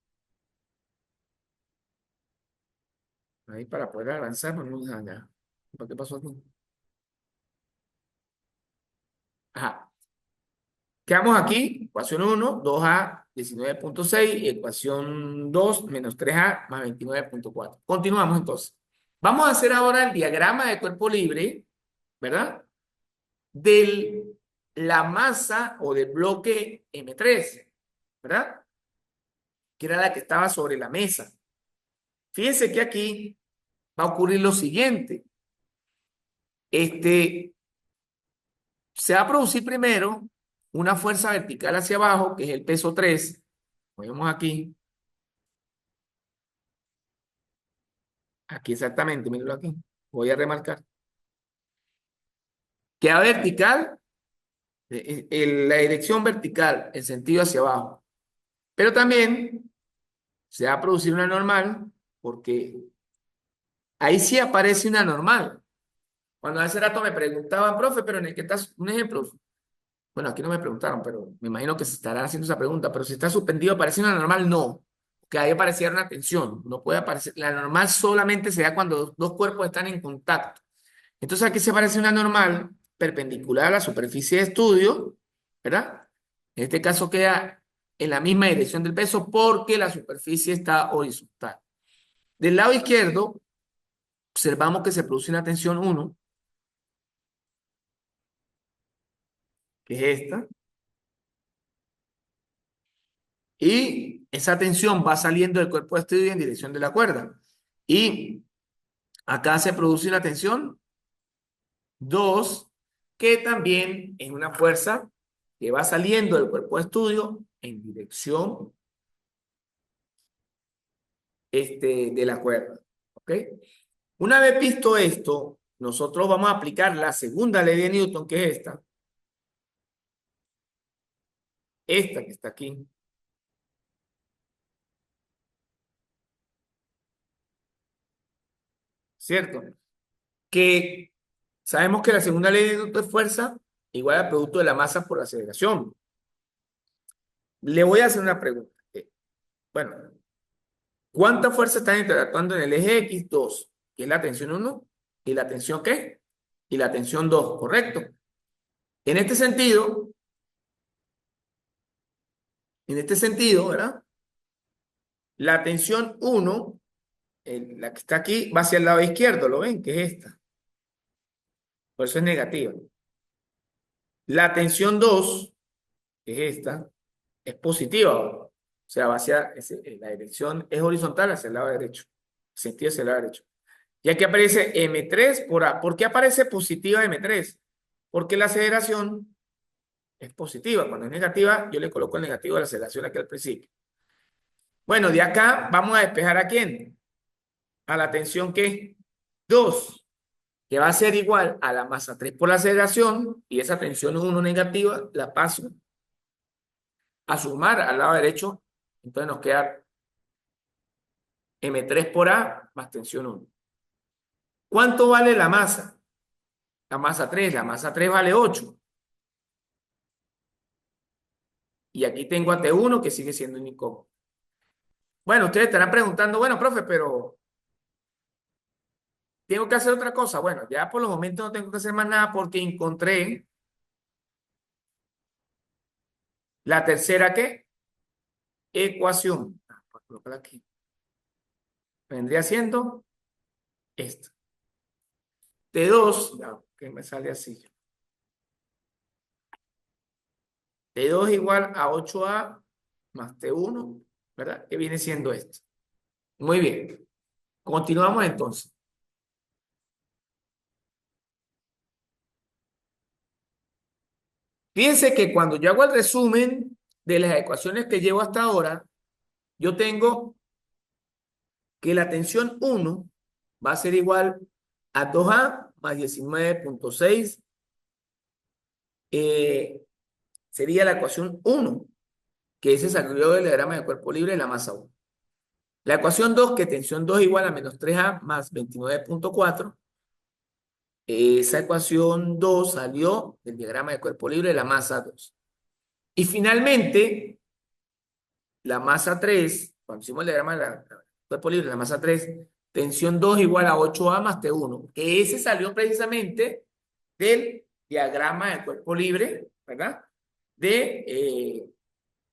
A: Ahí para poder avanzar, vamos allá. ¿Qué pasó aquí? Ajá. Quedamos aquí, ecuación 1, 2a, 19,6, ecuación 2, menos 3a, más 29,4. Continuamos entonces. Vamos a hacer ahora el diagrama de cuerpo libre, ¿verdad? De la masa o del bloque M3, ¿verdad? que era la que estaba sobre la mesa. Fíjense que aquí va a ocurrir lo siguiente. Se va a producir primero una fuerza vertical hacia abajo, que es el peso 3. Lo vemos aquí. Aquí exactamente, mírenlo aquí. Voy a remarcar. Queda vertical, la dirección vertical, el sentido hacia abajo. Pero también se va a producir una normal, porque ahí sí aparece una normal. Cuando hace rato me preguntaban, profe, pero en el que está, un ejemplo, bueno, aquí no me preguntaron, pero me imagino que se estarán haciendo esa pregunta, pero si está suspendido, ¿aparece una normal? No, que ahí apareciera una tensión, no puede aparecer, la normal solamente se da cuando dos cuerpos están en contacto. Entonces aquí se aparece una normal perpendicular a la superficie de estudio, ¿verdad? En este caso queda en la misma dirección del peso porque la superficie está horizontal. Del lado izquierdo, observamos que se produce una tensión 1, que es esta, y esa tensión va saliendo del cuerpo de estudio en dirección de la cuerda. Y acá se produce una tensión 2, que también es una fuerza que va saliendo del cuerpo de estudio en dirección de la cuerda. ¿Ok? Una vez visto esto, nosotros vamos a aplicar la segunda ley de Newton, que es esta que está aquí, ¿cierto? Que sabemos que la segunda ley de Newton es fuerza igual al producto de la masa por la aceleración. Le voy a hacer una pregunta. Bueno, ¿cuántas fuerzas están interactuando en el eje X? Dos, que es la tensión 1 y la tensión ¿qué? Y la tensión 2, ¿correcto? En este sentido, ¿verdad? La tensión 1, la que está aquí, va hacia el lado izquierdo, ¿lo ven? Que es esta. Por eso es negativa. La tensión 2, que es esta, es positiva. O sea, va hacia, la dirección es horizontal hacia el lado derecho. Sentido hacia el lado derecho. Y aquí aparece M3 por A. ¿Por qué aparece positiva M3? Porque la aceleración es positiva. Cuando es negativa, yo le coloco el negativo a la aceleración aquí al principio. Bueno, de acá vamos a despejar ¿a quién? A la tensión ¿qué? 2, que va a ser igual a la masa 3 por la aceleración, y esa tensión 1 negativa la paso a sumar al lado derecho. Entonces nos queda M3 por A más tensión 1. ¿Cuánto vale la masa? La masa 3. La masa 3 vale 8. Y aquí tengo a T1 que sigue siendo un incómodo. Bueno, ustedes estarán preguntando, bueno, profe, pero tengo que hacer otra cosa. Bueno, ya por los momentos no tengo que hacer más nada porque encontré la tercera, ¿qué? Ecuación. Voy a colocarla aquí. Vendría siendo esta. T2, ya, que me sale así. T2 igual a 8A más T1, ¿verdad? Que viene siendo esto. Muy bien. Continuamos entonces. Fíjense que cuando yo hago el resumen de las ecuaciones que llevo hasta ahora, yo tengo que la tensión 1 va a ser igual a 2A más 19,6. Sería la ecuación 1, que ese salió del diagrama de cuerpo libre de la masa 1. La ecuación 2, que tensión 2 igual a menos 3A más 29,4. Esa ecuación 2 salió del diagrama de cuerpo libre de la masa 2. Y finalmente, la masa 3, cuando hicimos el diagrama del cuerpo libre de la masa 3, tensión 2 igual a 8A más T1, que ese salió precisamente del diagrama de cuerpo libre, ¿verdad? De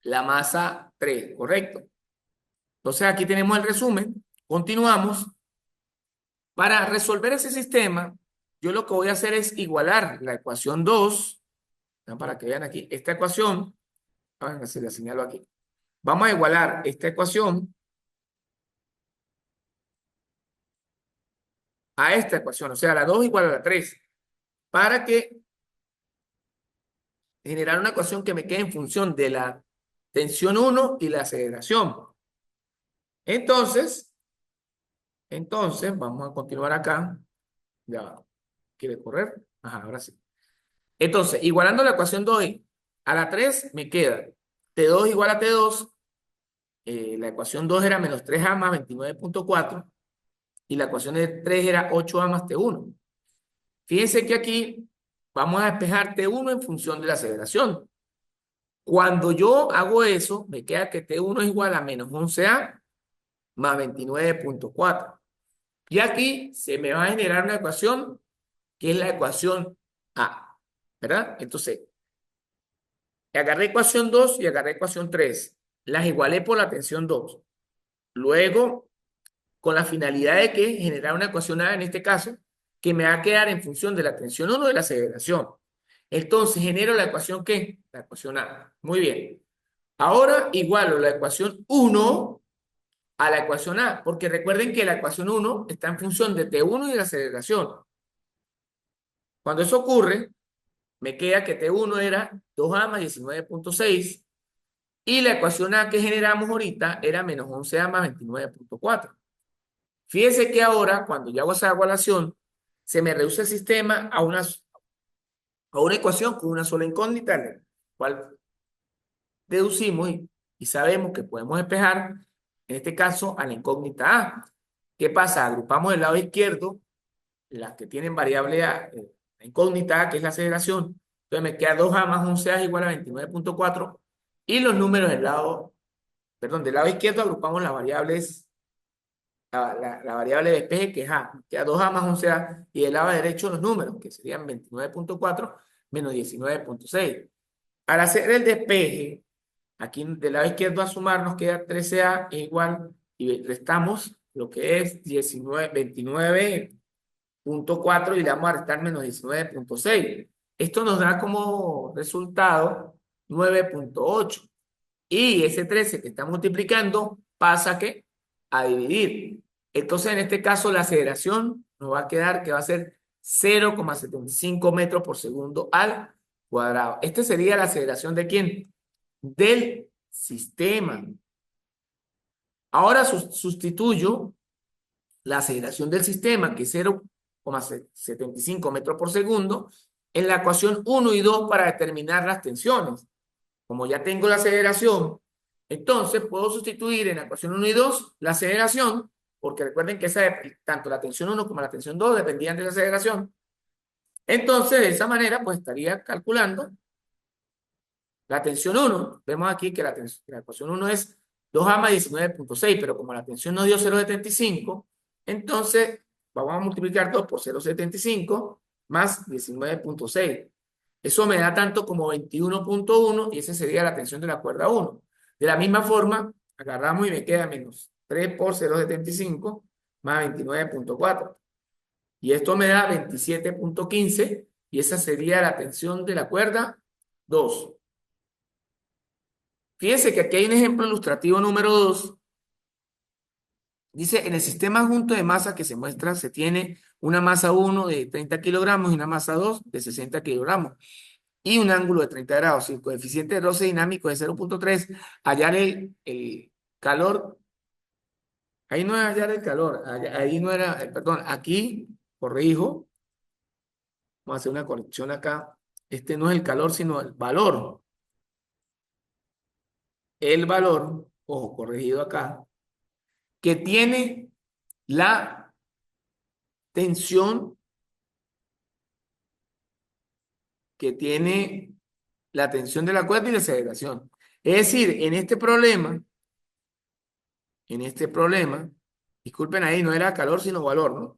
A: la masa 3, ¿correcto? Entonces aquí tenemos el resumen. Continuamos. Para resolver ese sistema, yo lo que voy a hacer es igualar la ecuación 2, ¿no? Para que vean aquí, esta ecuación, a ver si la señalo aquí. Vamos a igualar esta ecuación a esta ecuación, o sea, la 2 igual a la 3, para que generar una ecuación que me quede en función de la tensión 1 y la aceleración. Entonces, vamos a continuar acá. Ya va. ¿Quiere correr? Ajá, ahora sí. Entonces, igualando la ecuación 2 a la 3, me queda T2 igual a T2. La ecuación 2 era menos 3A más 29,4 y la ecuación de 3 era 8A más T1. Fíjense que aquí vamos a despejar T1 en función de la aceleración. Cuando yo hago eso, me queda que T1 es igual a menos 11A más 29,4. Y aquí se me va a generar una ecuación que es la ecuación A, ¿verdad? Entonces, agarré ecuación 2 y agarré ecuación 3. Las igualé por la tensión 2. Luego, con la finalidad de que generar una ecuación A en este caso, que me va a quedar en función de la tensión 1 de la aceleración. Entonces, genero la ecuación ¿qué? La ecuación A. Muy bien. Ahora igualo la ecuación 1 a la ecuación A, porque recuerden que la ecuación 1 está en función de T1 y de la aceleración. Cuando eso ocurre, me queda que T1 era 2A más 19,6 y la ecuación A que generamos ahorita era menos 11A más 29,4. Fíjense que ahora, cuando yo hago esa evaluación, se me reduce el sistema a una ecuación con una sola incógnita, la cual deducimos y sabemos que podemos despejar, en este caso, a la incógnita A. ¿Qué pasa? Agrupamos el lado izquierdo, las que tienen variable A, la incógnita A, que es la aceleración. Entonces me queda 2A más 11A es igual a 29,4. Y los números del lado, perdón, del lado izquierdo agrupamos las variables, la variable de despeje, que es A. Me queda 2A más 11A. Y del lado derecho los números, que serían 29,4 menos 19,6. Al hacer el despeje, aquí del lado izquierdo a sumar nos queda 13A es igual, y restamos lo que es 29,4 y le vamos a restar menos 19,6. Esto nos da como resultado 9,8. Y ese 13 que está multiplicando pasa ¿qué? A dividir. Entonces, en este caso, la aceleración nos va a quedar que va a ser 0,75 metros por segundo al cuadrado. Esta sería la aceleración de ¿quién? Del sistema. Ahora sustituyo la aceleración del sistema, que es 0,75 metros por segundo, en la ecuación 1 y 2 para determinar las tensiones. Como ya tengo la aceleración, entonces puedo sustituir en la ecuación 1 y 2 la aceleración, porque recuerden que tanto la tensión 1 como la tensión 2 dependían de la aceleración. Entonces, de esa manera, pues estaría calculando la tensión 1. Vemos aquí que la ecuación 1 es 2A más 19,6, pero como la tensión nos dio 0,75, entonces vamos a multiplicar 2 por 0,75 más 19,6. Eso me da tanto como 21,1 y esa sería la tensión de la cuerda 1. De la misma forma, agarramos y me queda menos 3 por 0,75 más 29,4. Y esto me da 27,15 y esa sería la tensión de la cuerda 2. Fíjense que aquí hay un ejemplo ilustrativo número 2. Dice, en el sistema adjunto de masa que se muestra, se tiene una masa 1 de 30 kilogramos y una masa 2 de 60 kilogramos y un ángulo de 30 grados. Y el coeficiente de roce dinámico es 0,3. Hallar el calor. Ahí no es hallar el calor. Ahí no era, perdón, aquí, corrijo. Vamos a hacer una corrección acá. Este no es el calor, sino el valor. El valor, ojo, corregido acá, que tiene la tensión, que tiene la tensión de la cuerda y la aceleración. Es decir, en este problema, disculpen ahí, no era calor sino valor, ¿no? De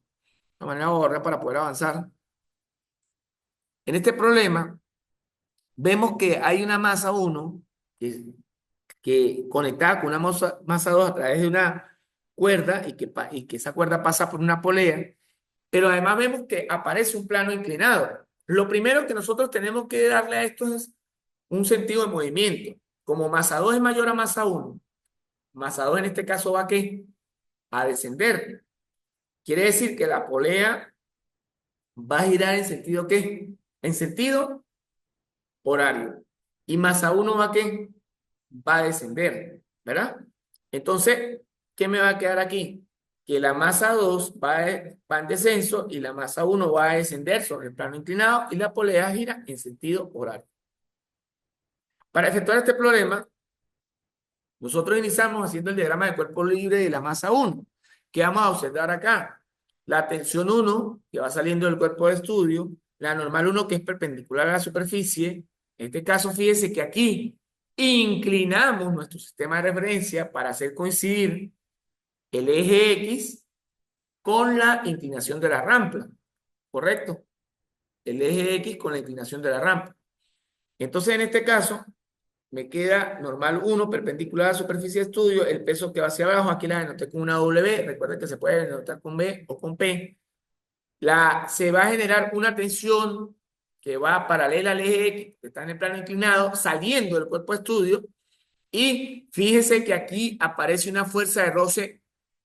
A: esta manera voy a borrar para poder avanzar. En este problema, vemos que hay una masa 1 que conectada con una masa 2 a través de una cuerda y que esa cuerda pasa por una polea, pero además vemos que aparece un plano inclinado. Lo primero que nosotros tenemos que darle a esto es un sentido de movimiento. como masa 2 es mayor a masa 1, masa 2 en este caso va ¿a qué? A descender. Quiere decir que la polea va a girar en sentido ¿qué? En sentido horario. Y masa 1 va ¿a qué? Va a descender, ¿verdad? Entonces, ¿qué me va a quedar aquí? Que la masa 2 va en descenso y la masa 1 va a descender sobre el plano inclinado y la polea gira en sentido horario. Para efectuar este problema, nosotros iniciamos haciendo el diagrama de cuerpo libre de la masa 1. ¿Qué vamos a observar acá? La tensión 1, que va saliendo del cuerpo de estudio, la normal 1, que es perpendicular a la superficie. En este caso, fíjese que aquí inclinamos nuestro sistema de referencia para hacer coincidir el eje X con la inclinación de la rampa, ¿correcto? El eje X con la inclinación de la rampa. Entonces, en este caso, me queda normal 1 perpendicular a la superficie de estudio, el peso que va hacia abajo, aquí la denoté con una W, recuerden que se puede denotar con B o con P. Se va a generar una tensión que va paralela al eje X, que está en el plano inclinado, saliendo del cuerpo de estudio, y fíjese que aquí aparece una fuerza de roce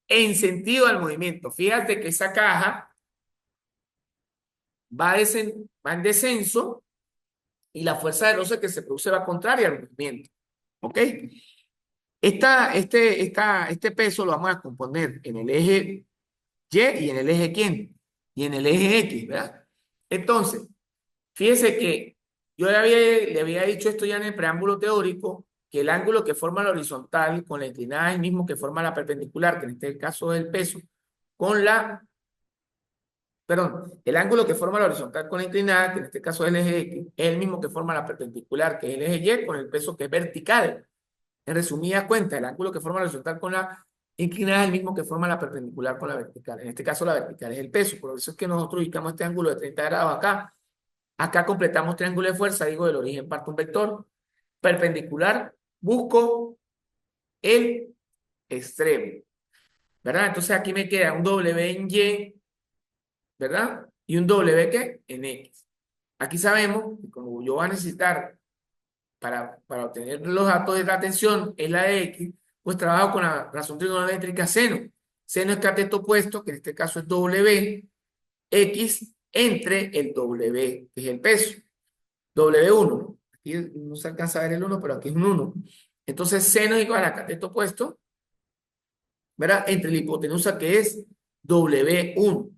A: en sentido al movimiento. Fíjate que esa caja va en descenso y la fuerza de roce que se produce va contraria al movimiento. ¿Ok? Este peso lo vamos a componer en el eje Y y en el eje ¿quién? Y en el eje X, ¿verdad? Entonces, fíjese que yo le había dicho esto ya en el preámbulo teórico, que el ángulo que forma la horizontal con la inclinada es el mismo que forma la perpendicular, que en este caso es el peso, con la, perdón, el ángulo que forma la horizontal con la inclinada, que en este caso es el eje X, es el mismo que forma la perpendicular, que es el eje Y, con el peso que es vertical. En resumidas cuentas, el ángulo que forma la horizontal con la inclinada es el mismo que forma la perpendicular con la vertical. En este caso, la vertical es el peso. Por eso es que nosotros ubicamos este ángulo de 30 grados acá. Acá completamos triángulo de fuerza, digo, del origen parto un vector. Perpendicular, busco el extremo, ¿verdad? Entonces aquí me queda un W en Y, ¿verdad? Y un W ¿qué? En X. Aquí sabemos que como yo voy a necesitar para obtener los datos de la tensión es la de X, pues trabajo con la razón trigonométrica seno. Seno es cateto opuesto, que en este caso es W, X entre el W, que es el peso. W1. Aquí no se alcanza a ver el 1, pero aquí es un 1. Entonces, seno es igual a cateto opuesto, ¿verdad? Entre la hipotenusa, que es W1.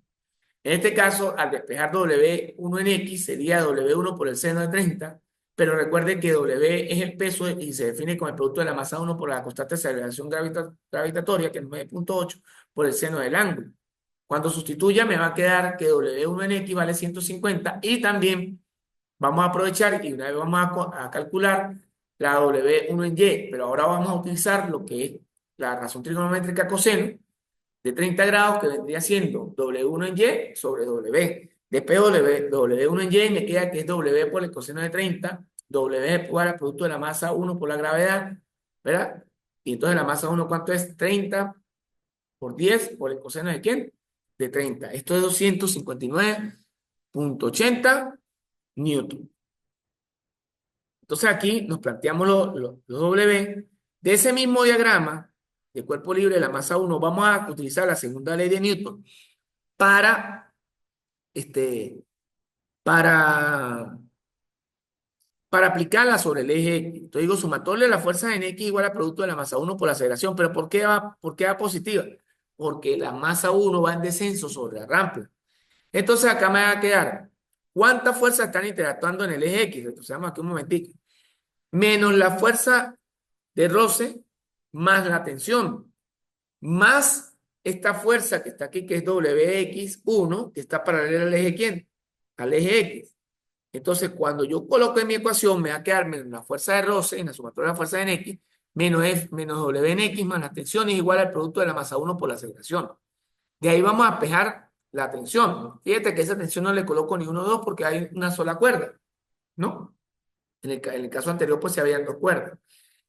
A: En este caso, al despejar W1 en X, sería W1 por el seno de 30, pero recuerde que W es el peso y se define como el producto de la masa 1 por la constante de aceleración gravitatoria, que es 9.8, por el seno del ángulo. Cuando sustituya, me va a quedar que W1 en X vale 150 y también vamos a aprovechar y una vez vamos a calcular la W1 en Y, pero ahora vamos a utilizar lo que es la razón trigonométrica coseno de 30 grados, que vendría siendo W1 en Y sobre W. Después W1 en Y me queda que es W por el coseno de 30, W es igual al producto de la masa 1 por la gravedad, ¿verdad? Y entonces la masa 1, ¿cuánto es? 30 por 10 por el coseno de ¿quién? De 30. Esto es 259.80 newton. Entonces aquí nos planteamos los W. De ese mismo diagrama de cuerpo libre de la masa 1, vamos a utilizar la segunda ley de Newton para, este, para, para aplicarla sobre el eje X. Entonces digo, sumatoria de las fuerzas en X igual al producto de la masa 1 por la aceleración. ¿Pero por qué va positiva? Porque la masa 1 va en descenso sobre la rampa. Entonces acá me va a quedar, ¿cuántas fuerzas están interactuando en el eje X? Retrocedamos aquí un momentico. Menos la fuerza de roce más la tensión, más esta fuerza que está aquí, que es WX1, que está paralela al eje ¿quién? Al eje X. Entonces, cuando yo coloco en mi ecuación, me va a quedar menos la fuerza de roce, en la sumatoria de la fuerza en X, menos W en X más la tensión es igual al producto de la masa 1 por la aceleración. De ahí vamos a despejar la tensión. Fíjate que esa tensión no le coloco ni 1 o 2 porque hay una sola cuerda, ¿no? En el caso anterior, pues se habían dos cuerdas.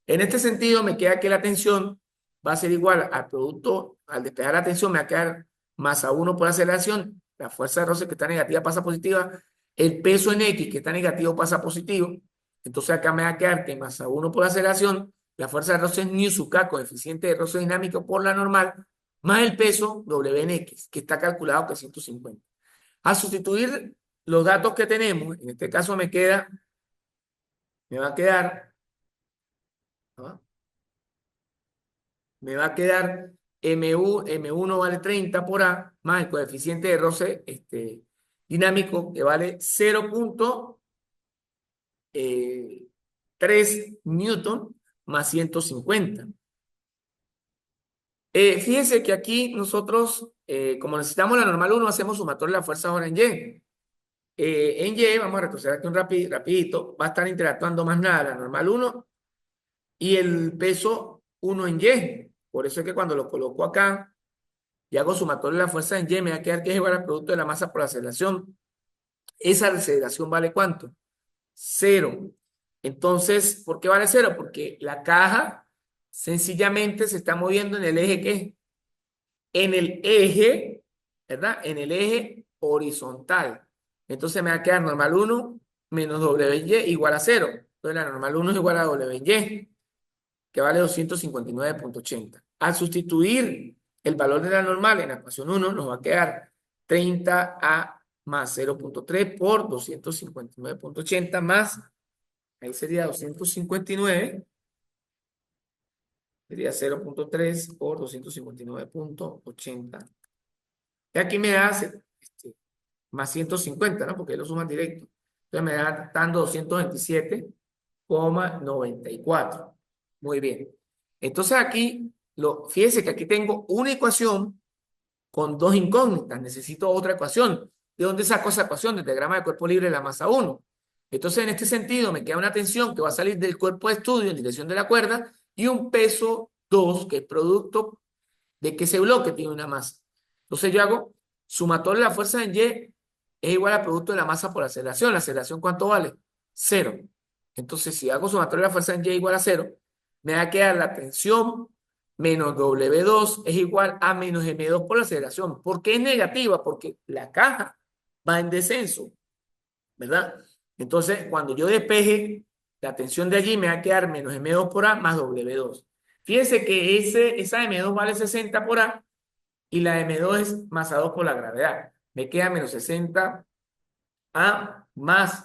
A: En este sentido, me queda que la tensión va a ser igual al producto, al despejar la tensión, me va a quedar masa 1 por aceleración, la fuerza de roce que está negativa pasa positiva, el peso en X que está negativo pasa positivo, Entonces acá me va a quedar que masa 1 por aceleración, la fuerza de roce es nu su K, coeficiente de roce dinámico por la normal, más el peso W en X, que está calculado que es 150. A sustituir los datos que tenemos, en este caso me va a quedar, ¿no? Me va a quedar M1 vale 30 por A, más el coeficiente de roce dinámico que vale 0.3 newton más 150. Fíjense que aquí nosotros, como necesitamos la normal 1, hacemos sumatoria de la fuerza ahora en Y. En Y, vamos a retroceder aquí un rapidito, va a estar interactuando más nada la normal 1 y el peso 1 en Y. Por eso es que cuando lo coloco acá y hago sumatoria de la fuerza en Y, me va a quedar que es igual al producto de la masa por aceleración. Esa aceleración vale ¿cuánto? 0. Entonces, ¿por qué vale 0? Porque la caja sencillamente se está moviendo en el eje ¿qué? En el eje, ¿verdad? En el eje horizontal. Entonces me va a quedar normal 1 menos WY igual a 0. Entonces la normal 1 es igual a WY, que vale 259.80. Al sustituir el valor de la normal en la ecuación 1, nos va a quedar 30A más 0.3 por 259.80 más, ahí sería 259, sería 0.3 por 259.80. Y aquí me da más 150, ¿no? Porque lo suman directo. Entonces me da dando 227,94. Muy bien. Entonces aquí, fíjense que aquí tengo una ecuación con dos incógnitas. Necesito otra ecuación. ¿De dónde saco esa ecuación? Del diagrama de cuerpo libre de la masa 1. Entonces, en este sentido, me queda una tensión que va a salir del cuerpo de estudio en dirección de la cuerda y un peso 2, que es producto de que ese bloque tiene una masa. Entonces yo hago sumatoria de la fuerza en Y es igual al producto de la masa por aceleración. ¿La aceleración cuánto vale? 0. Entonces si hago sumatoria de la fuerza en Y igual a 0, me va a quedar la tensión menos W2 es igual a menos M2 por la aceleración. ¿Por qué es negativa? Porque la caja va en descenso, ¿verdad? Entonces cuando yo despeje, la tensión de allí me va a quedar menos M2 por A más W2. Fíjense que esa M2 vale 60 por A y la M2 es masa 2 por la gravedad. Me queda menos 60 A más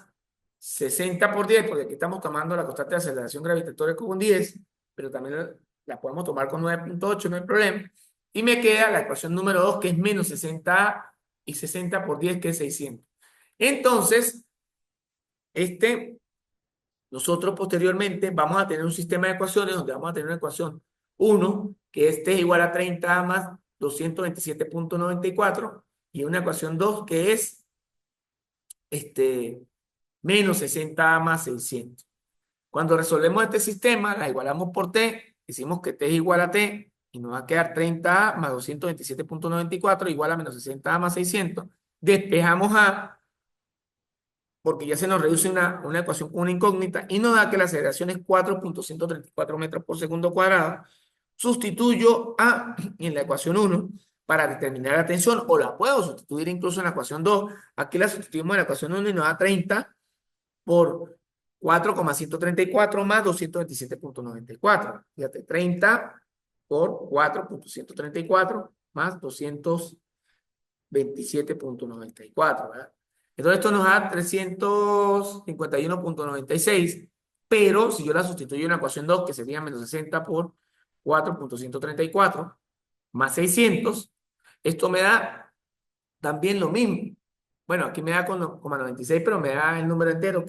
A: 60 por 10, porque aquí estamos tomando la constante de aceleración gravitatoria con un 10, pero también la podemos tomar con 9.8, no hay problema. Y me queda la ecuación número 2, que es menos 60A y 60 por 10, que es 600. Entonces, nosotros posteriormente vamos a tener un sistema de ecuaciones donde vamos a tener una ecuación 1, que es igual a 30 más 227.94, y una ecuación 2, que es menos 60 más 600. Cuando resolvemos este sistema, la igualamos por t, decimos que t es igual a t, y nos va a quedar 30 más 227.94 igual a menos 60 más 600. Despejamos a, porque ya se nos reduce una ecuación con una incógnita y nos da que la aceleración es 4.134 metros por segundo cuadrado. Sustituyo A en la ecuación 1 para determinar la tensión, o la puedo sustituir incluso en la ecuación 2. Aquí la sustituimos en la ecuación 1 y nos da 30 por 4,134 más 227.94. Fíjate, 30 por 4.134 más 227.94, ¿verdad? Entonces esto nos da 351.96, pero si yo la sustituyo en la ecuación 2, que sería menos 60 por 4.134 más 600, esto me da también lo mismo. Bueno, aquí me da con 96, pero me da el número entero,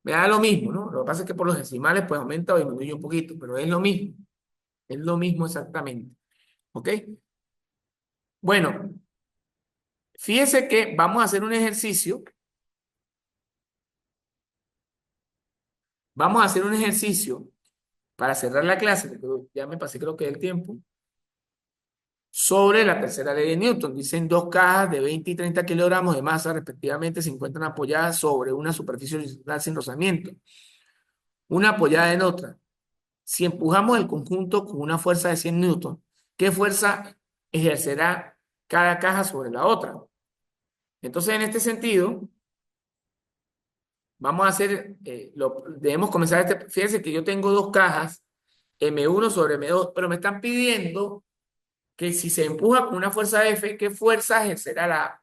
A: me da lo mismo, ¿no? Lo que pasa es que por los decimales pues aumenta o disminuye un poquito, pero es lo mismo exactamente. ¿Ok? Bueno, fíjese que vamos a hacer un ejercicio. Vamos a hacer un ejercicio para cerrar la clase, porque ya me pasé creo que el tiempo, sobre la tercera ley de Newton. Dicen dos cajas de 20 y 30 kilogramos de masa respectivamente se encuentran apoyadas sobre una superficie horizontal sin rozamiento, una apoyada en otra. Si empujamos el conjunto con una fuerza de 100 newton, ¿qué fuerza ejercerá cada caja sobre la otra? Entonces, en este sentido, vamos a hacer, debemos comenzar fíjense que yo tengo dos cajas, M1 sobre M2, pero me están pidiendo que si se empuja con una fuerza F, ¿qué fuerza ejercerá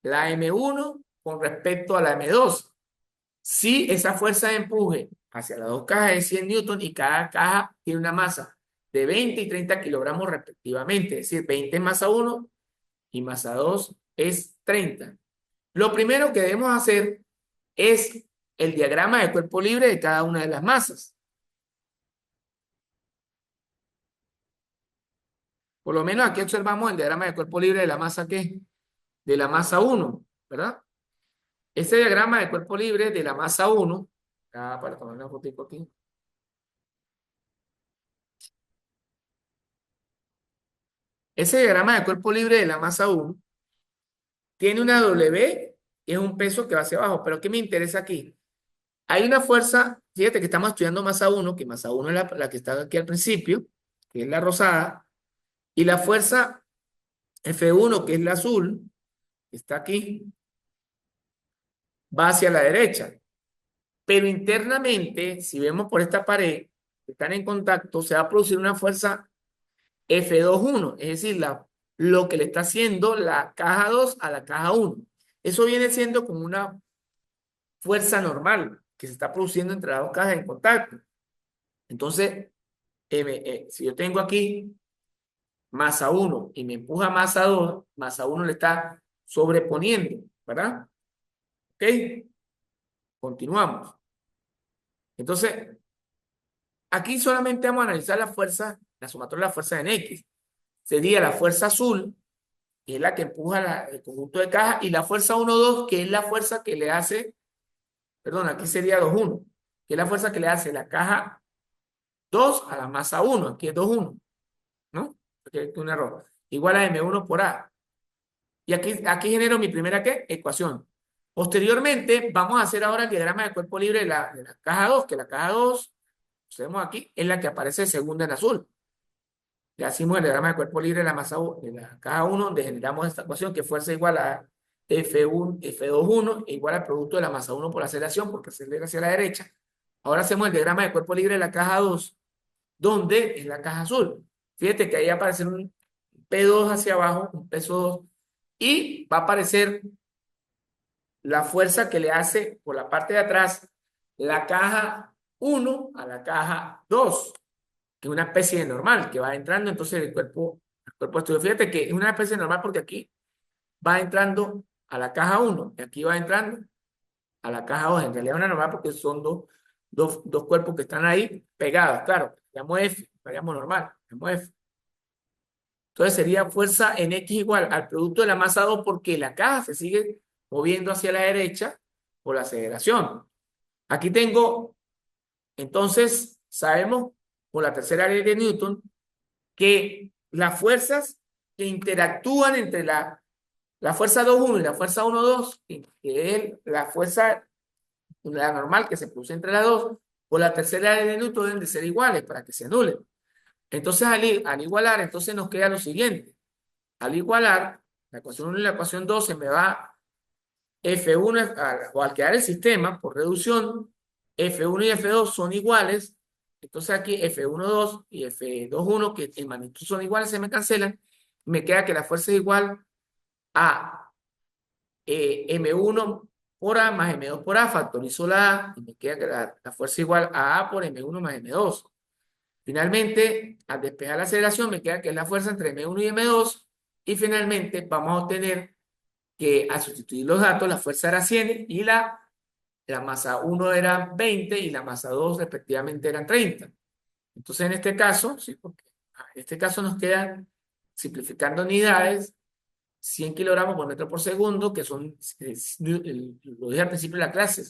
A: la M1 con respecto a la M2? Si esa fuerza de empuje hacia las dos cajas es 100 newton y cada caja tiene una masa de 20 y 30 kilogramos respectivamente, es decir, 20 es masa 1 y masa 2 es 30. Lo primero que debemos hacer es el diagrama de cuerpo libre de cada una de las masas. Por lo menos aquí observamos el diagrama de cuerpo libre de la masa ¿qué? De la masa 1, ¿verdad? Este diagrama de cuerpo libre de la masa 1, para tomar una fotico aquí. Ese diagrama de cuerpo libre de la masa 1 tiene una W, que es un peso que va hacia abajo. Pero ¿qué me interesa aquí? Hay una fuerza, fíjate que estamos estudiando masa 1, que masa 1 es la que está aquí al principio, que es la rosada, y la fuerza F1, que es la azul, que está aquí, va hacia la derecha. Pero internamente, si vemos por esta pared, que están en contacto, se va a producir una fuerza F21, es decir, lo que le está haciendo la caja 2 a la caja 1. Eso viene siendo como una fuerza normal que se está produciendo entre las dos cajas en contacto. Entonces, si yo tengo aquí masa 1 y me empuja masa 2, masa 1 le está sobreponiendo, ¿verdad? ¿Ok? Continuamos. Entonces, aquí solamente vamos a analizar la fuerza, la sumatoria de la fuerza en X. Sería la fuerza azul, que es la que empuja el conjunto de cajas, y la fuerza 1-2, que es la fuerza que le hace, perdón, aquí sería 2-1, que es la fuerza que le hace la caja 2 a la masa 1, aquí es 2-1, ¿no? Aquí hay un error. Igual a M1 por A. Y aquí genero mi primera ¿qué? Ecuación. Posteriormente, vamos a hacer ahora el diagrama de cuerpo libre de la caja 2, que la caja 2, vemos aquí, es la que aparece segunda en azul. Ya hicimos el diagrama de cuerpo libre de la masa de la caja 1, donde generamos esta ecuación que fuerza igual a F1, F21 igual al producto de la masa 1 por aceleración, porque acelera hacia la derecha. Ahora hacemos el diagrama de cuerpo libre de la caja 2, donde es la caja azul. Fíjate que ahí aparece un P2 hacia abajo, un peso 2, y va a aparecer la fuerza que le hace por la parte de atrás la caja 1 a la caja 2, que es una especie de normal que va entrando entonces el cuerpo de estudio. Fíjate que es una especie de normal porque aquí va entrando a la caja 1 y aquí va entrando a la caja 2. En realidad es una normal porque son dos cuerpos que están ahí pegados, claro. Llamo F, llamo normal, llamo F. Entonces sería fuerza en X igual al producto de la masa 2 porque la caja se sigue moviendo hacia la derecha por la aceleración. Aquí tengo, entonces, sabemos por la tercera ley de Newton que las fuerzas que interactúan entre la fuerza 2-1 y la fuerza 1-2, que es la fuerza la normal que se produce entre las dos, por la tercera ley de Newton deben de ser iguales para que se anulen. Entonces, al igualar, entonces nos queda lo siguiente. Al igualar, la ecuación 1 y la ecuación 2 se me va F1, o al quedar el sistema por reducción, F1 y F2 son iguales. Entonces aquí F1,2 y F2,1, que en magnitud son iguales, se me cancelan. Me queda que la fuerza es igual a M1 por A más M2 por A. Factorizo la A y me queda que la fuerza es igual a A por M1 más M2. Finalmente, al despejar la aceleración, me queda que es la fuerza entre M1 y M2. Y finalmente, vamos a obtener que al sustituir los datos, la fuerza era 100 y la masa 1 era 20 y la masa 2 respectivamente eran 30. Entonces, en este caso, sí, porque en este caso nos quedan, simplificando unidades, 100 kilogramos por metro por segundo, que son, lo dije al principio de la clase,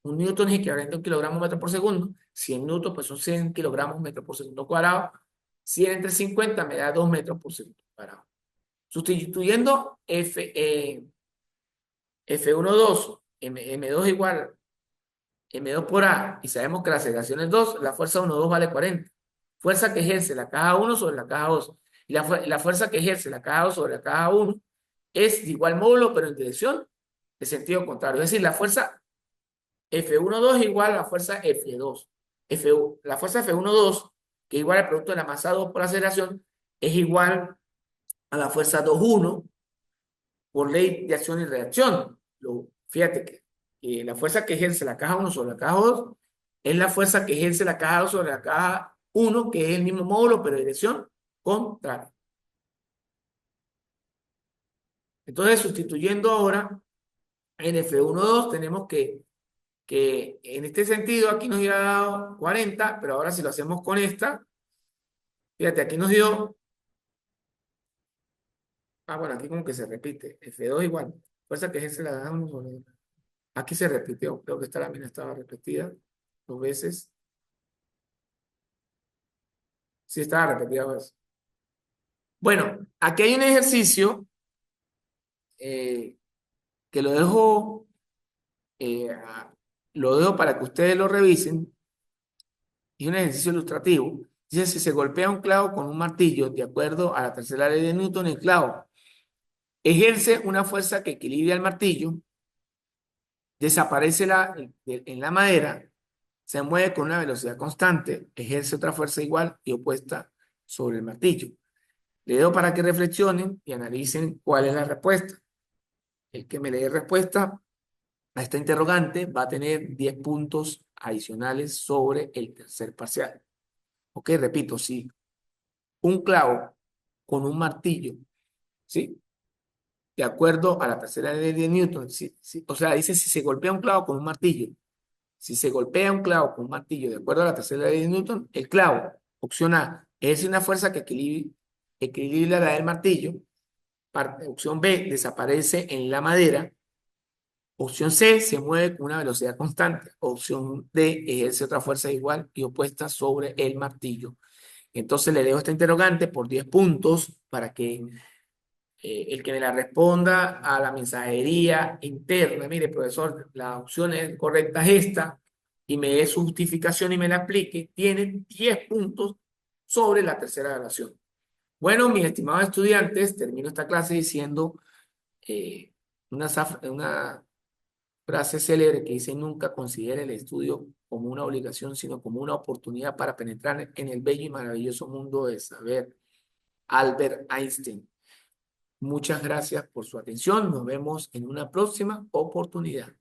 A: un newton es equivalente a un kilogramo metro por segundo, 100 newtons pues son 100 kilogramos metro por segundo cuadrado, 100 entre 50 me da 2 metros por segundo cuadrado. Sustituyendo F1,2, M2 igual M2 por A, y sabemos que la aceleración es 2, la fuerza 1,2 vale 40. Fuerza que ejerce la caja 1 sobre la caja 2. Y la fuerza que ejerce la caja 2 sobre la caja 1 es de igual módulo, pero en dirección de sentido contrario. Es decir, la fuerza F1,2 es igual a la fuerza F2. La fuerza F1,2, que es igual al producto de la masa 2 por aceleración, es igual a la fuerza 2,1 por ley de acción y reacción. Fíjate que la fuerza que ejerce la caja 1 sobre la caja 2 es la fuerza que ejerce la caja 2 sobre la caja 1, que es el mismo módulo, pero de dirección contraria. Entonces, sustituyendo ahora en F1,2, tenemos que en este sentido aquí nos hubiera dado 40, pero ahora si lo hacemos con esta, fíjate, aquí nos dio, bueno, aquí como que se repite, F2 igual, fuerza que ejerce la caja 1 sobre... Aquí se repitió, creo que esta lámina estaba repetida 2 veces. Sí, estaba repetida 2 veces. Bueno, aquí hay un ejercicio eh, que eh, lo dejo para que ustedes lo revisen. Es un ejercicio ilustrativo. Dice, si se golpea un clavo con un martillo, de acuerdo a la tercera ley de Newton, el clavo ejerce una fuerza que equilibra el martillo, desaparece en la madera, se mueve con una velocidad constante, ejerce otra fuerza igual y opuesta sobre el martillo. Le dejo para que reflexionen y analicen cuál es la respuesta. El que me dé respuesta a esta interrogante va a tener 10 puntos adicionales sobre el tercer parcial. Ok, repito, sí. Un clavo con un martillo, ¿sí? De acuerdo a la tercera ley de Newton, ¿sí? ¿Sí? O sea, dice si se golpea un clavo con un martillo. Si se golpea un clavo con un martillo, de acuerdo a la tercera ley de Newton, el clavo, opción A, es una fuerza que equilibra la del martillo. Opción B, desaparece en la madera. Opción C, se mueve con una velocidad constante. Opción D, ejerce otra fuerza igual y opuesta sobre el martillo. Entonces le dejo esta interrogante por 10 puntos para que el que me la responda a la mensajería interna, mire, profesor, la opción correcta es esta, y me dé su justificación y me la explique, tiene 10 puntos sobre la tercera evaluación. Bueno, mis estimados estudiantes, termino esta clase diciendo una frase célebre que dice: nunca considere el estudio como una obligación, sino como una oportunidad para penetrar en el bello y maravilloso mundo del saber. Albert Einstein. Muchas gracias por su atención. Nos vemos en una próxima oportunidad.